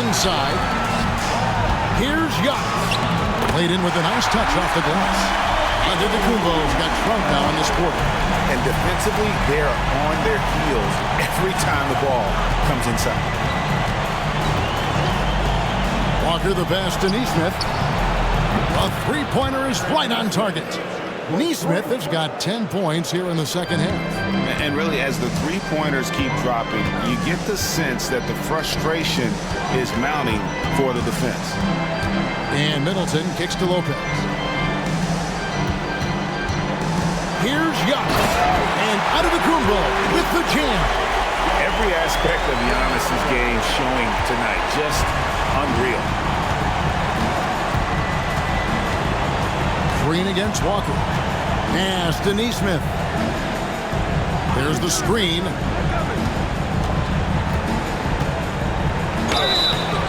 Inside. Here's Giannis. Played in with a nice touch off the glass. Antetokounmpo's got shrunk now in this quarter. And defensively, they're on their heels every time the ball comes inside. Walker the pass to Naismith. A three-pointer is right on target. Naismith has got 10 points here in the second half. And really, as the three-pointers keep dropping, you get the sense that the frustration is mounting for the defense. And Middleton kicks to Lopez. Here's Giannis. And Antetokounmpo with the jam. Every aspect of Giannis's game showing tonight. Just unreal. Green against Walker. Pass to Naismith. There's the screen.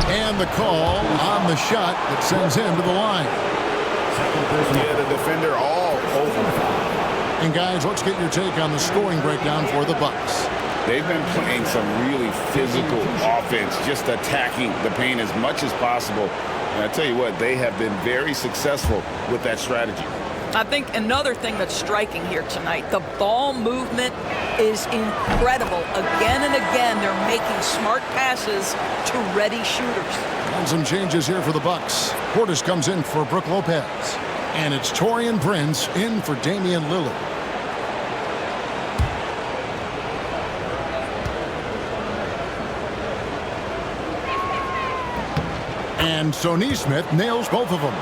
And the call on the shot that sends him to the line. Yeah, the defender all over. And guys, let's get your take on the scoring breakdown for the Bucks. They've been playing some really physical offense, just attacking the paint as much as possible. And I tell you what, they have been very successful with that strategy. I think another thing that's striking here tonight, the ball movement is incredible. Again and again, they're making smart passes to ready shooters. And some changes here for the Bucks. Portis comes in for Brook Lopez. And it's Taurean Prince in for Damian Lillard. And so Naismith nails both of them.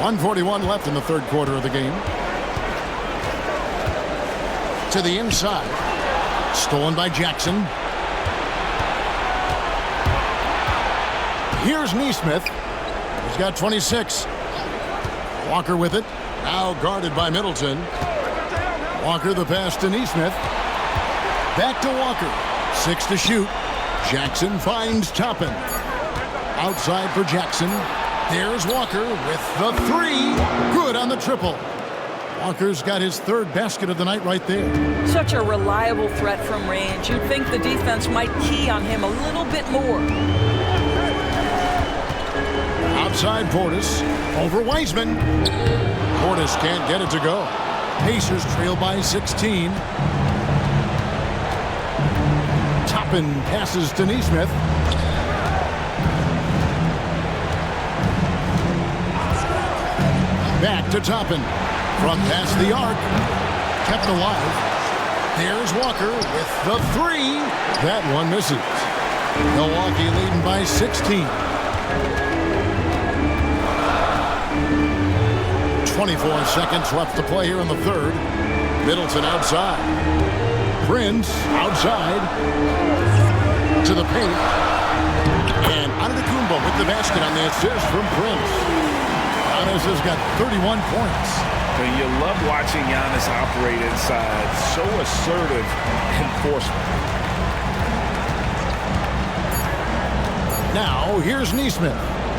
1:41 left in the third quarter of the game. To the inside. Stolen by Jackson. Here's Naismith. He's got 26. Walker with it. Now guarded by Middleton. Walker the pass to Naismith. Back to Walker. 6 to shoot. Jackson finds Toppin. Outside for Jackson. There's Walker with the three. Good on the triple. Walker's got his third basket of the night right there. Such a reliable threat from range. You'd think the defense might key on him a little bit more. Outside Portis. Over Wiseman. Portis can't get it to go. Pacers trail by 16. Toppin passes to Naismith. Back to Toppin. From past the arc. Kept alive. There's Walker with the three. That one misses. Milwaukee leading by 16. 24 seconds left to play here in the third. Middleton outside. Prince outside. To the paint. And Antetokounmpo with the basket on the assist from Prince. Giannis has got 31 points. And you love watching Giannis operate inside. So assertive enforcement. Now, here's Naismith.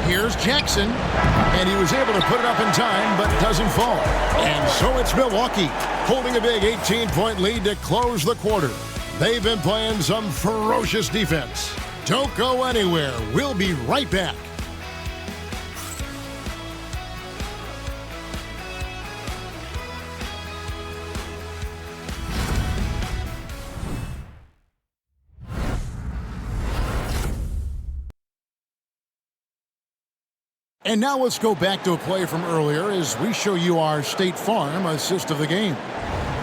Here's Jackson. And he was able to put it up in time, but doesn't fall. And so it's Milwaukee, holding a big 18-point lead to close the quarter. They've been playing some ferocious defense. Don't go anywhere. We'll be right back. And now let's go back to a play from earlier as we show you our State Farm assist of the game.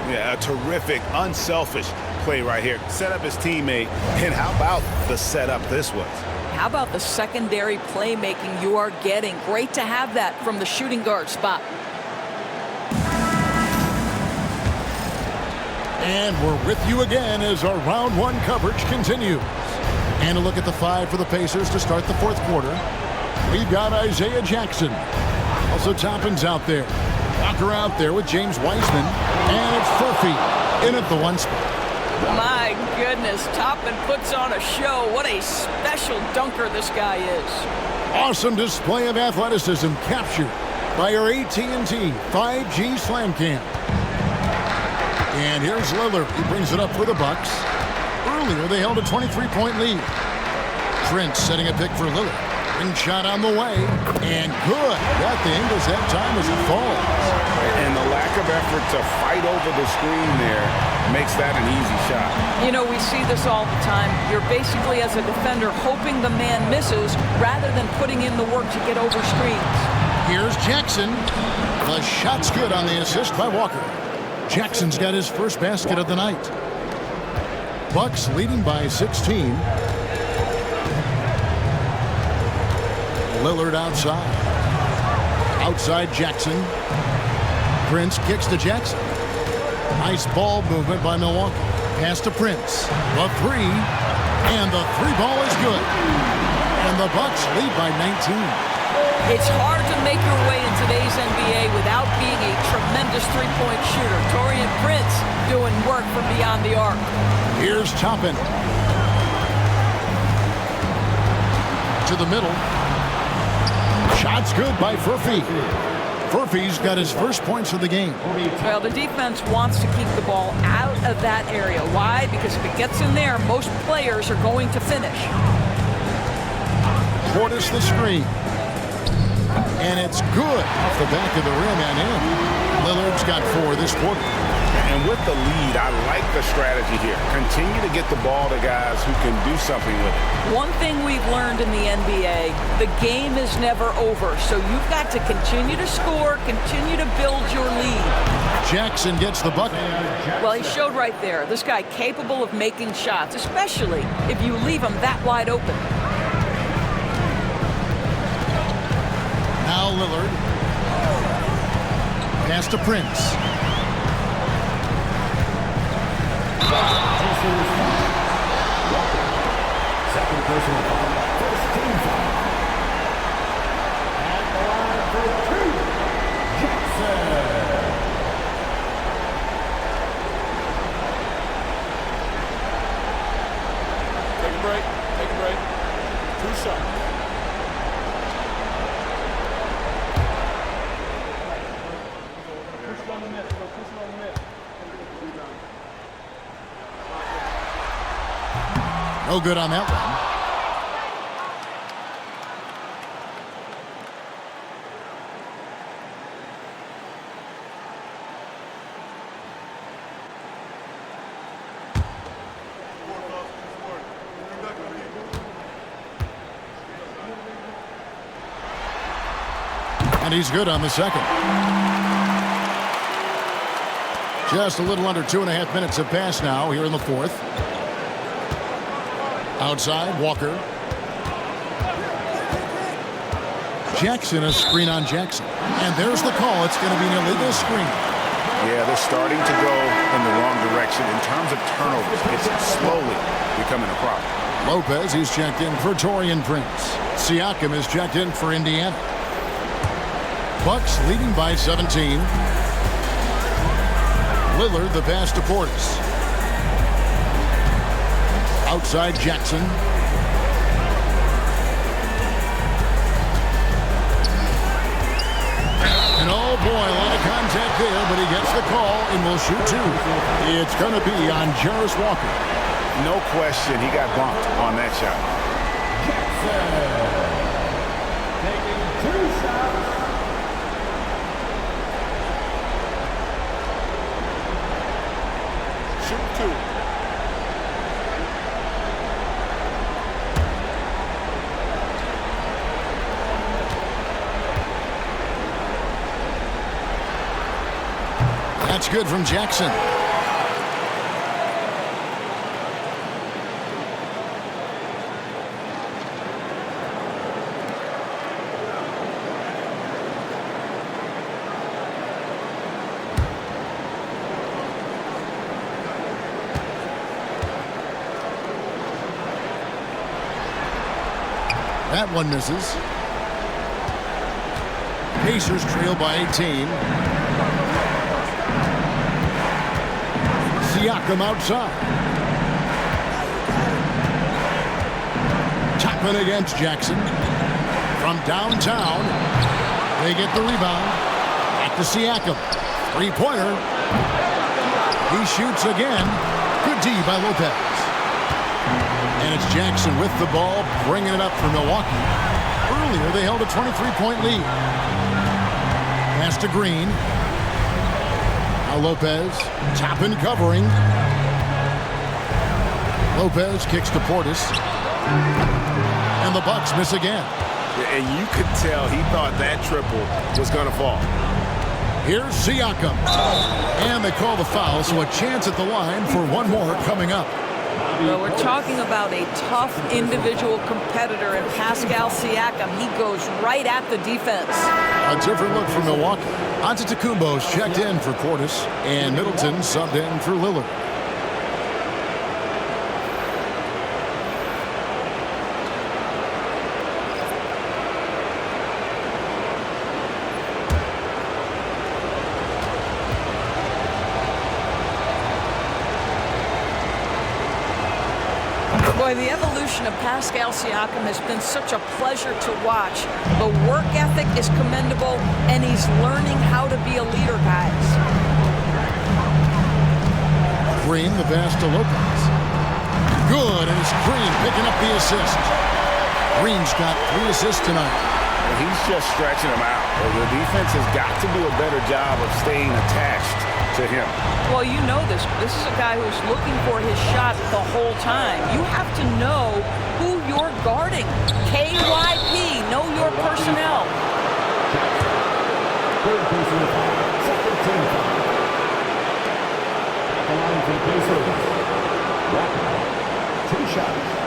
Yeah, a terrific, unselfish play right here. Set up his teammate, and how about the setup this was? How about the secondary playmaking you are getting? Great to have that from the shooting guard spot. And we're with you again as our round one coverage continues. And a look at the 5 for the Pacers to start the fourth quarter. We've got Isaiah Jackson. Also Toppin's out there. Walker out there with James Wiseman. And it's Furphy in at the 1 spot. My goodness, Toppin puts on a show. What a special dunker this guy is. Awesome display of athleticism captured by our AT&T 5G Slam Cam. And here's Lillard. He brings it up for the Bucks. Earlier, they held a 23-point lead. Prince setting a pick for Lillard. Ring shot on the way. And good. That thing does have time as it falls. And the lack of effort to fight over the screen there makes that an easy shot. You know, we see this all the time. You're basically, as a defender, hoping the man misses rather than putting in the work to get over screens. Here's Jackson. The shot's good on the assist by Walker. Jackson's got his first basket of the night. Bucks leading by 16. Lillard outside. Outside Jackson. Prince kicks to Jackson. Nice ball movement by Milwaukee. Pass to Prince. The 3. And the 3 ball is good. And the Bucks lead by 19. It's hard to make your way in today's NBA without being a tremendous three-point shooter. Taurean Prince doing work from beyond the arc. Here's Toppin. To the middle. Shot's good by Furphy. Furphy's got his first points of the game. Well, the defense wants to keep the ball out of that area. Why? Because if it gets in there, most players are going to finish. Portis the screen. And it's good off the back of the rim and in. Lillard's got 4 this quarter. And with the lead, I like the strategy here. Continue to get the ball to guys who can do something with it. One thing we've learned in the NBA, the game is never over. So you've got to continue to score, continue to build your lead. Jackson gets the bucket. Well, he showed right there. This guy capable of making shots, especially if you leave him that wide open. Now Lillard. Pass to Prince. Second personal foul. First team foul. At the line for 2, Jackson. Take a break. Take a break. 2 shots. No good on that one. And he's good on the second. Just a little under 2.5 minutes have passed now here in the fourth. Outside, Walker. Jackson, a screen on Jackson. And there's the call. It's going to be an illegal screen. Yeah, they're starting to go in the wrong direction in terms of turnovers. It's slowly becoming a problem. Lopez, he's checked in for Taurean Prince. Siakam is checked in for Indiana. Bucks leading by 17. Lillard, the pass to Portis. Outside Jackson. And oh boy, a lot of contact there, but he gets the call and will shoot 2. It's going to be on Jarris Walker. No question, he got bumped on that shot. Jackson taking 2 shots. Shoot 2. That's good from Jackson. That one misses. Pacers trail by 18. Siakam outside. Chapman against Jackson. From downtown, they get the rebound. Back to Siakam. Three-pointer. He shoots again. Good D by Lopez. And it's Jackson with the ball, bringing it up for Milwaukee. Earlier, they held a 23-point lead. Pass to Green. Now Lopez, Toppin covering. Lopez kicks to Portis. And the Bucks miss again. And you could tell he thought that triple was going to fall. Here's Siakam. And they call the foul, so a chance at the line for one more coming up. Well, we're talking about a tough individual competitor in Pascal Siakam. He goes right at the defense. A different look for Milwaukee. Antetokounmpo's checked in for Portis, and Middleton subbed in for Lillard. Boy, the evolution of Pascal Siakam has been such a pleasure to watch. The work ethic is commendable, and he's learning how to be a leader, guys. Green, the pass to Lopez. Good, and it's Green picking up the assist. Green's got 3 assists tonight. He's just stretching them out. The defense has got to do a better job of staying attached to him. Well, you know this. This is a guy who's looking for his shot the whole time. You have to know who you're guarding. KYP, know your personnel. Third person, second team. The line for the Pacers. 2 shots.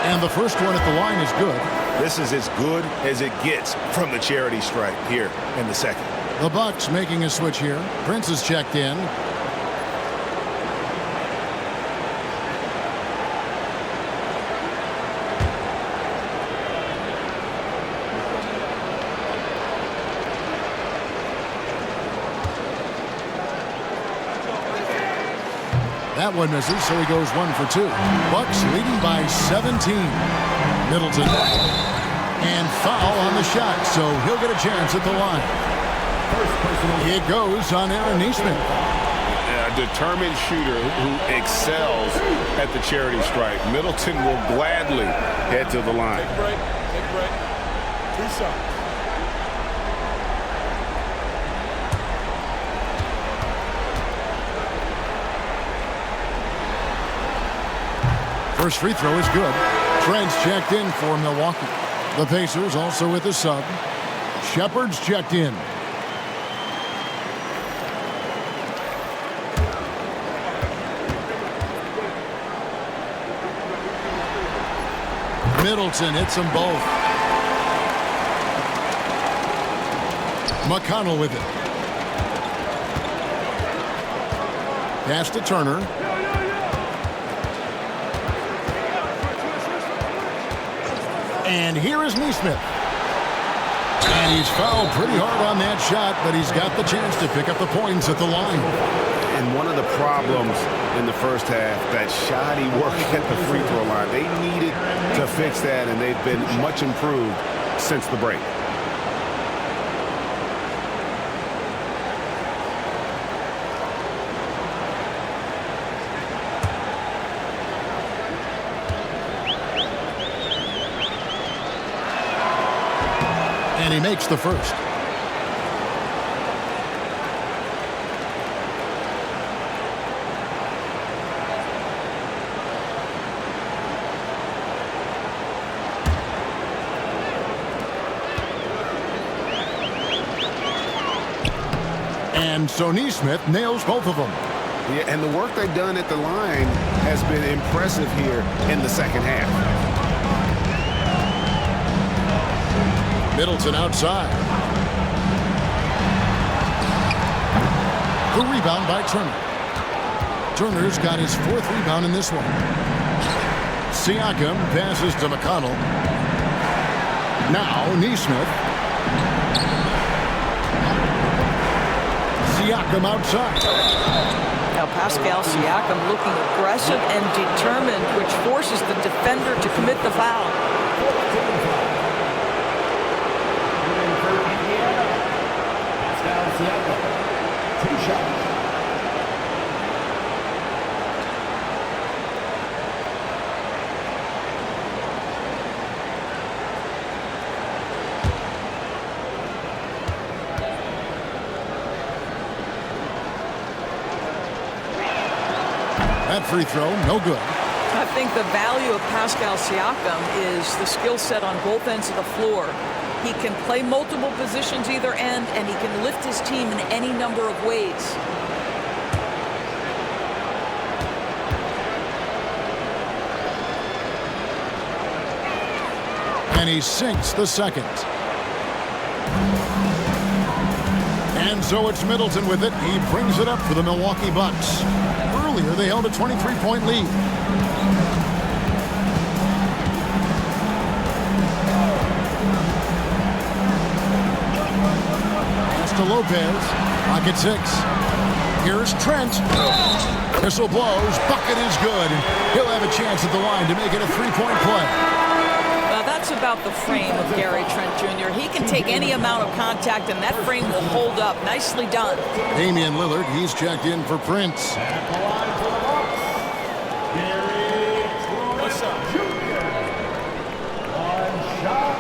And the first one at the line is good. This is as good as it gets from the charity stripe here in the second. The Bucks making a switch here. Prince is checked in. That one misses, so he goes 1 for 2. Bucks leading by 17. Middleton. And foul on the shot, so he'll get a chance at the line. It goes on Aaron Naismith. A determined shooter who excels at the charity stripe. Middleton will gladly head to the line. Take a break. Take a break. 2 shots. First free throw is good. Trent's checked in for Milwaukee. The Pacers also with a sub. Shepard's checked in. Middleton hits them both. McConnell with it. Pass to Turner. And here is Naismith. And he's fouled pretty hard on that shot, but he's got the chance to pick up the points at the line. And one of the problems in the first half, that shoddy work at the free throw line. They needed to fix that, and they've been much improved since the break. And he makes the first. And so Naismith nails both of them. Yeah, and the work they've done at the line has been impressive here in the second half. Middleton outside. The rebound by Turner. Turner's got his 4th rebound in this one. Siakam passes to McConnell. Now Naismith. Siakam outside. Now Pascal Siakam looking aggressive and determined, which forces the defender to commit the foul. Pascal Siakam, 2 shots. That free throw, no good. I think the value of Pascal Siakam is the skill set on both ends of the floor. He can play multiple positions either end, and he can lift his team in any number of ways. And he sinks the second. And so it's Middleton with it. He brings it up for the Milwaukee Bucks. Earlier, they held a 23-point lead. Pass to Lopez. Pocket 6. Here's Trent. Whistle blows. Bucket is good. He'll have a chance at the line to make it a 3-point play. That's about the frame of Gary Trent Jr. He can take any amount of contact, and that frame will hold up. Nicely done. Damian Lillard, he's checked in for Prince. What's up, Junior? 1 shot.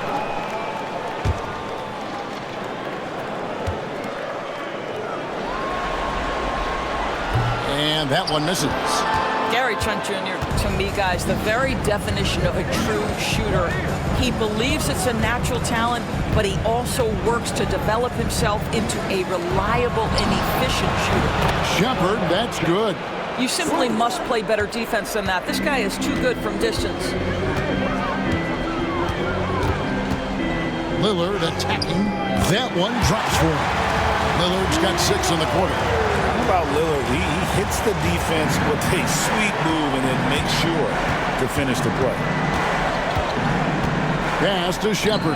And that one misses. Gary Trent Jr., to me, guys, the very definition of a true shooter. He believes it's a natural talent, but he also works to develop himself into a reliable and efficient shooter. Shepard, that's good. You simply must play better defense than that. This guy is too good from distance. Lillard attacking. That one drops for him. Lillard's got 6 in the quarter. About Lillard, he hits the defense with a sweet move and then makes sure to finish the play. Pass to Shepard.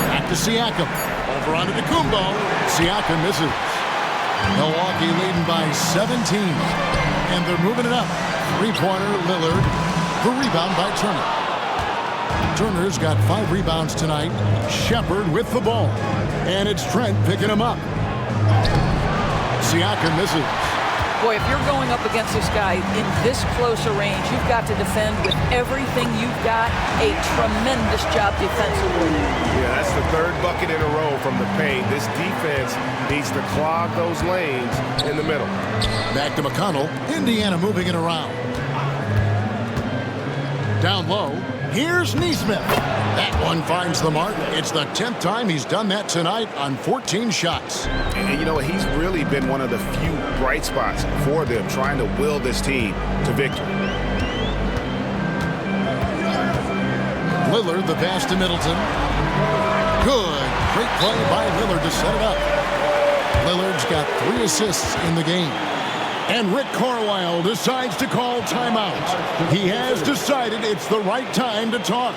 Back to Siakam. Over onto Kumbo. Siakam misses. Milwaukee leading by 17. And they're moving it up. 3-pointer, Lillard. The rebound by Turner. Turner's got 5 rebounds tonight. Shepard with the ball. And it's Trent picking him up. Siakam misses. Boy, if you're going up against this guy in this close a range, you've got to defend with everything you've got. A tremendous job defensively. Yeah, that's the 3rd bucket in a row from the paint. This defense needs to clog those lanes in the middle. Back to McConnell. Indiana moving it around. Down low. Here's Naismith. That one finds the mark. It's the 10th time he's done that tonight on 14 shots. And you know, he's really been one of the few bright spots for them, trying to will this team to victory. Lillard, the pass to Middleton. Good. Great play by Lillard to set it up. Lillard's got 3 assists in the game. And Rick Carlisle decides to call timeout. He has decided it's the right time to talk.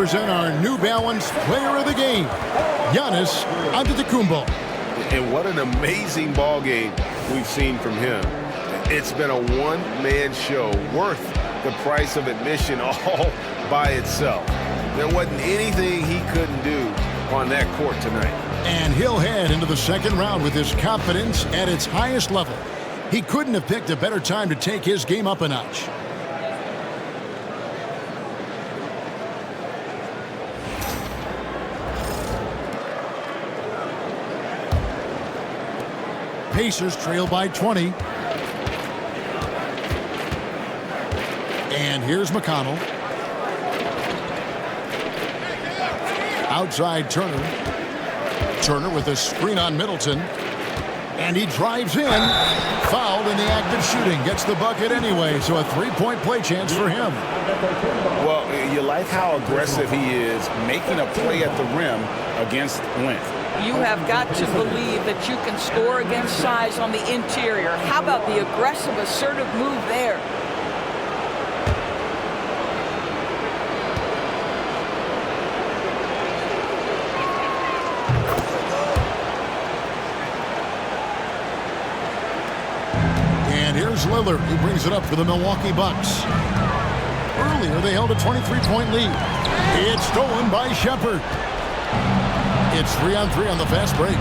present our New Balance Player of the Game, Giannis Antetokounmpo. And what an amazing ball game we've seen from him. It's been a one-man show worth the price of admission all by itself. There wasn't anything he couldn't do on that court tonight. And he'll head into the second round with his confidence at its highest level. He couldn't have picked a better time to take his game up a notch. Pacers trail by 20. And here's McConnell. Outside Turner. Turner with a screen on Middleton. And he drives in. Fouled in the act of shooting. Gets the bucket anyway, so a three-point play chance for him. Well, you like how aggressive he is, making a play at the rim against length. You have got to believe that you can score against size on the interior. How about the aggressive, assertive move there? And here's Lillard. He brings it up for the Milwaukee Bucks. Earlier, they held a 23-point lead. It's stolen by Shepherd. It's 3-on-3 on the fast break.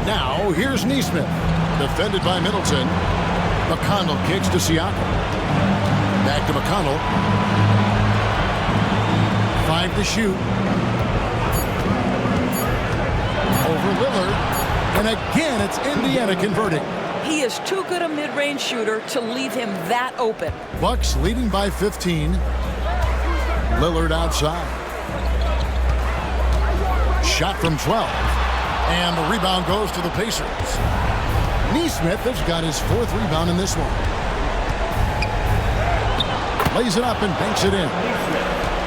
Now, here's Naismith. Defended by Middleton. McConnell kicks to Siakam. Back to McConnell. 5 to shoot. Over Lillard. And again, it's Indiana converting. He is too good a mid-range shooter to leave him that open. Bucks leading by 15. Lillard outside. Shot from 12. And the rebound goes to the Pacers. Naismith has got his 4th rebound in this one. Lays it up and banks it in.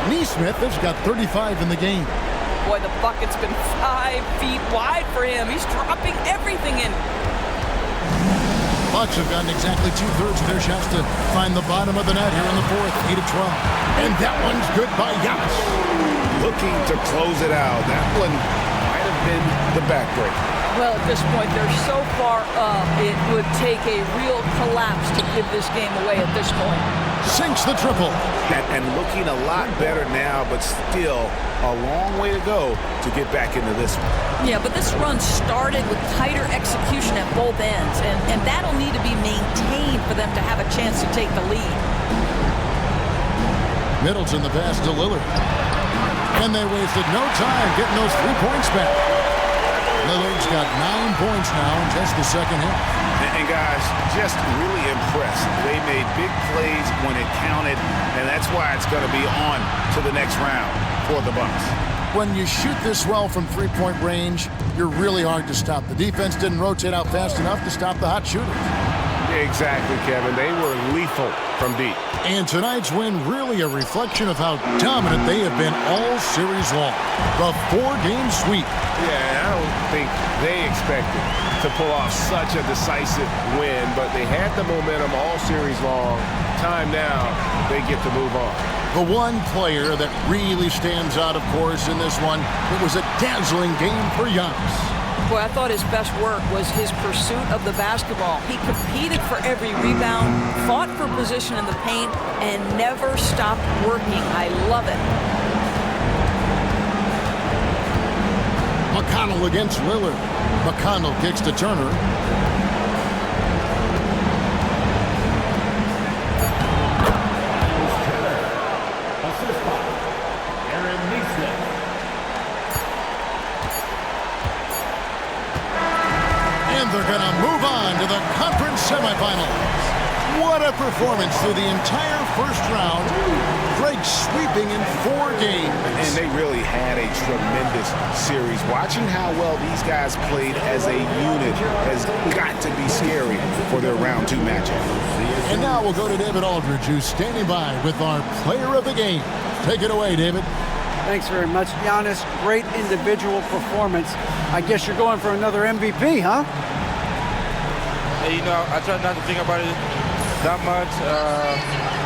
Naismith has got 35 in the game. Boy, the bucket's been 5 feet wide for him. He's dropping everything in. Bucks have gotten exactly 2/3 of their shots to find the bottom of the net here in the 4th, 8-12. And that one's good by Giannis. Looking to close it out. That one might have been the backbreak. Well, at this point, they're so far up, it would take a real collapse to give this game away at this point. Sinks the triple. And looking a lot better now, but still a long way to go to get back into this one. Yeah, but this run started with tighter execution at both ends, and that'll need to be maintained for them to have a chance to take the lead. Middleton the pass to Lillard. And they wasted no time getting those 3 points back. Lillard's got 9 points now in just the second half. And guys, just really impressed. They made big plays when it counted, and that's why it's going to be on to the next round for the Bucks. When you shoot this well from 3-point range, you're really hard to stop. The defense didn't rotate out fast enough to stop the hot shooters. Exactly, Kevin. They were lethal from deep. And tonight's win really a reflection of how dominant they have been all series long. The 4-game sweep. Yeah, I don't think they expected to pull off such a decisive win, but they had the momentum all series long. Time now, they get to move on. The one player that really stands out, of course, in this one, it was a dazzling game for Giannis. Boy, I thought his best work was his pursuit of the basketball. He competed for every rebound, fought for position in the paint, and never stopped working. I love it. McConnell against Lillard. McConnell kicks to Turner. They're going to move on to the conference semifinals. What a performance through the entire first round. Drake sweeping in 4 games. And they really had a tremendous series. Watching how well these guys played as a unit has got to be scary for their round 2 matchup. And now we'll go to David Aldridge, who's standing by with our player of the game. Take it away, David. Thanks very much, Giannis. Great individual performance. I guess you're going for another MVP, huh? Hey, you know, I try not to think about it that much.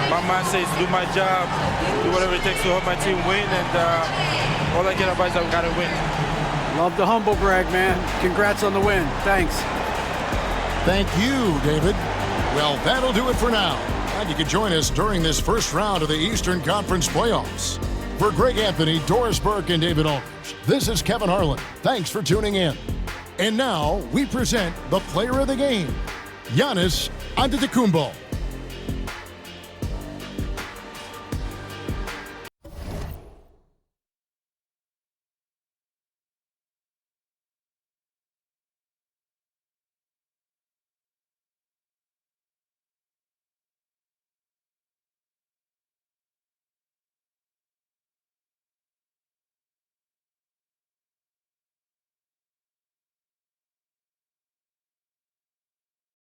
My mindset is to do my job, do whatever it takes to help my team win, and all I care about is that we got to win. Love the humble brag, man. Congrats on the win. Thanks. Thank you, David. Well, that'll do it for now. And you can join us during this first round of the Eastern Conference playoffs. For Greg Anthony, Doris Burke, and David Aldridge, this is Kevin Harlan. Thanks for tuning in. And now we present the player of the game, Giannis Antetokounmpo.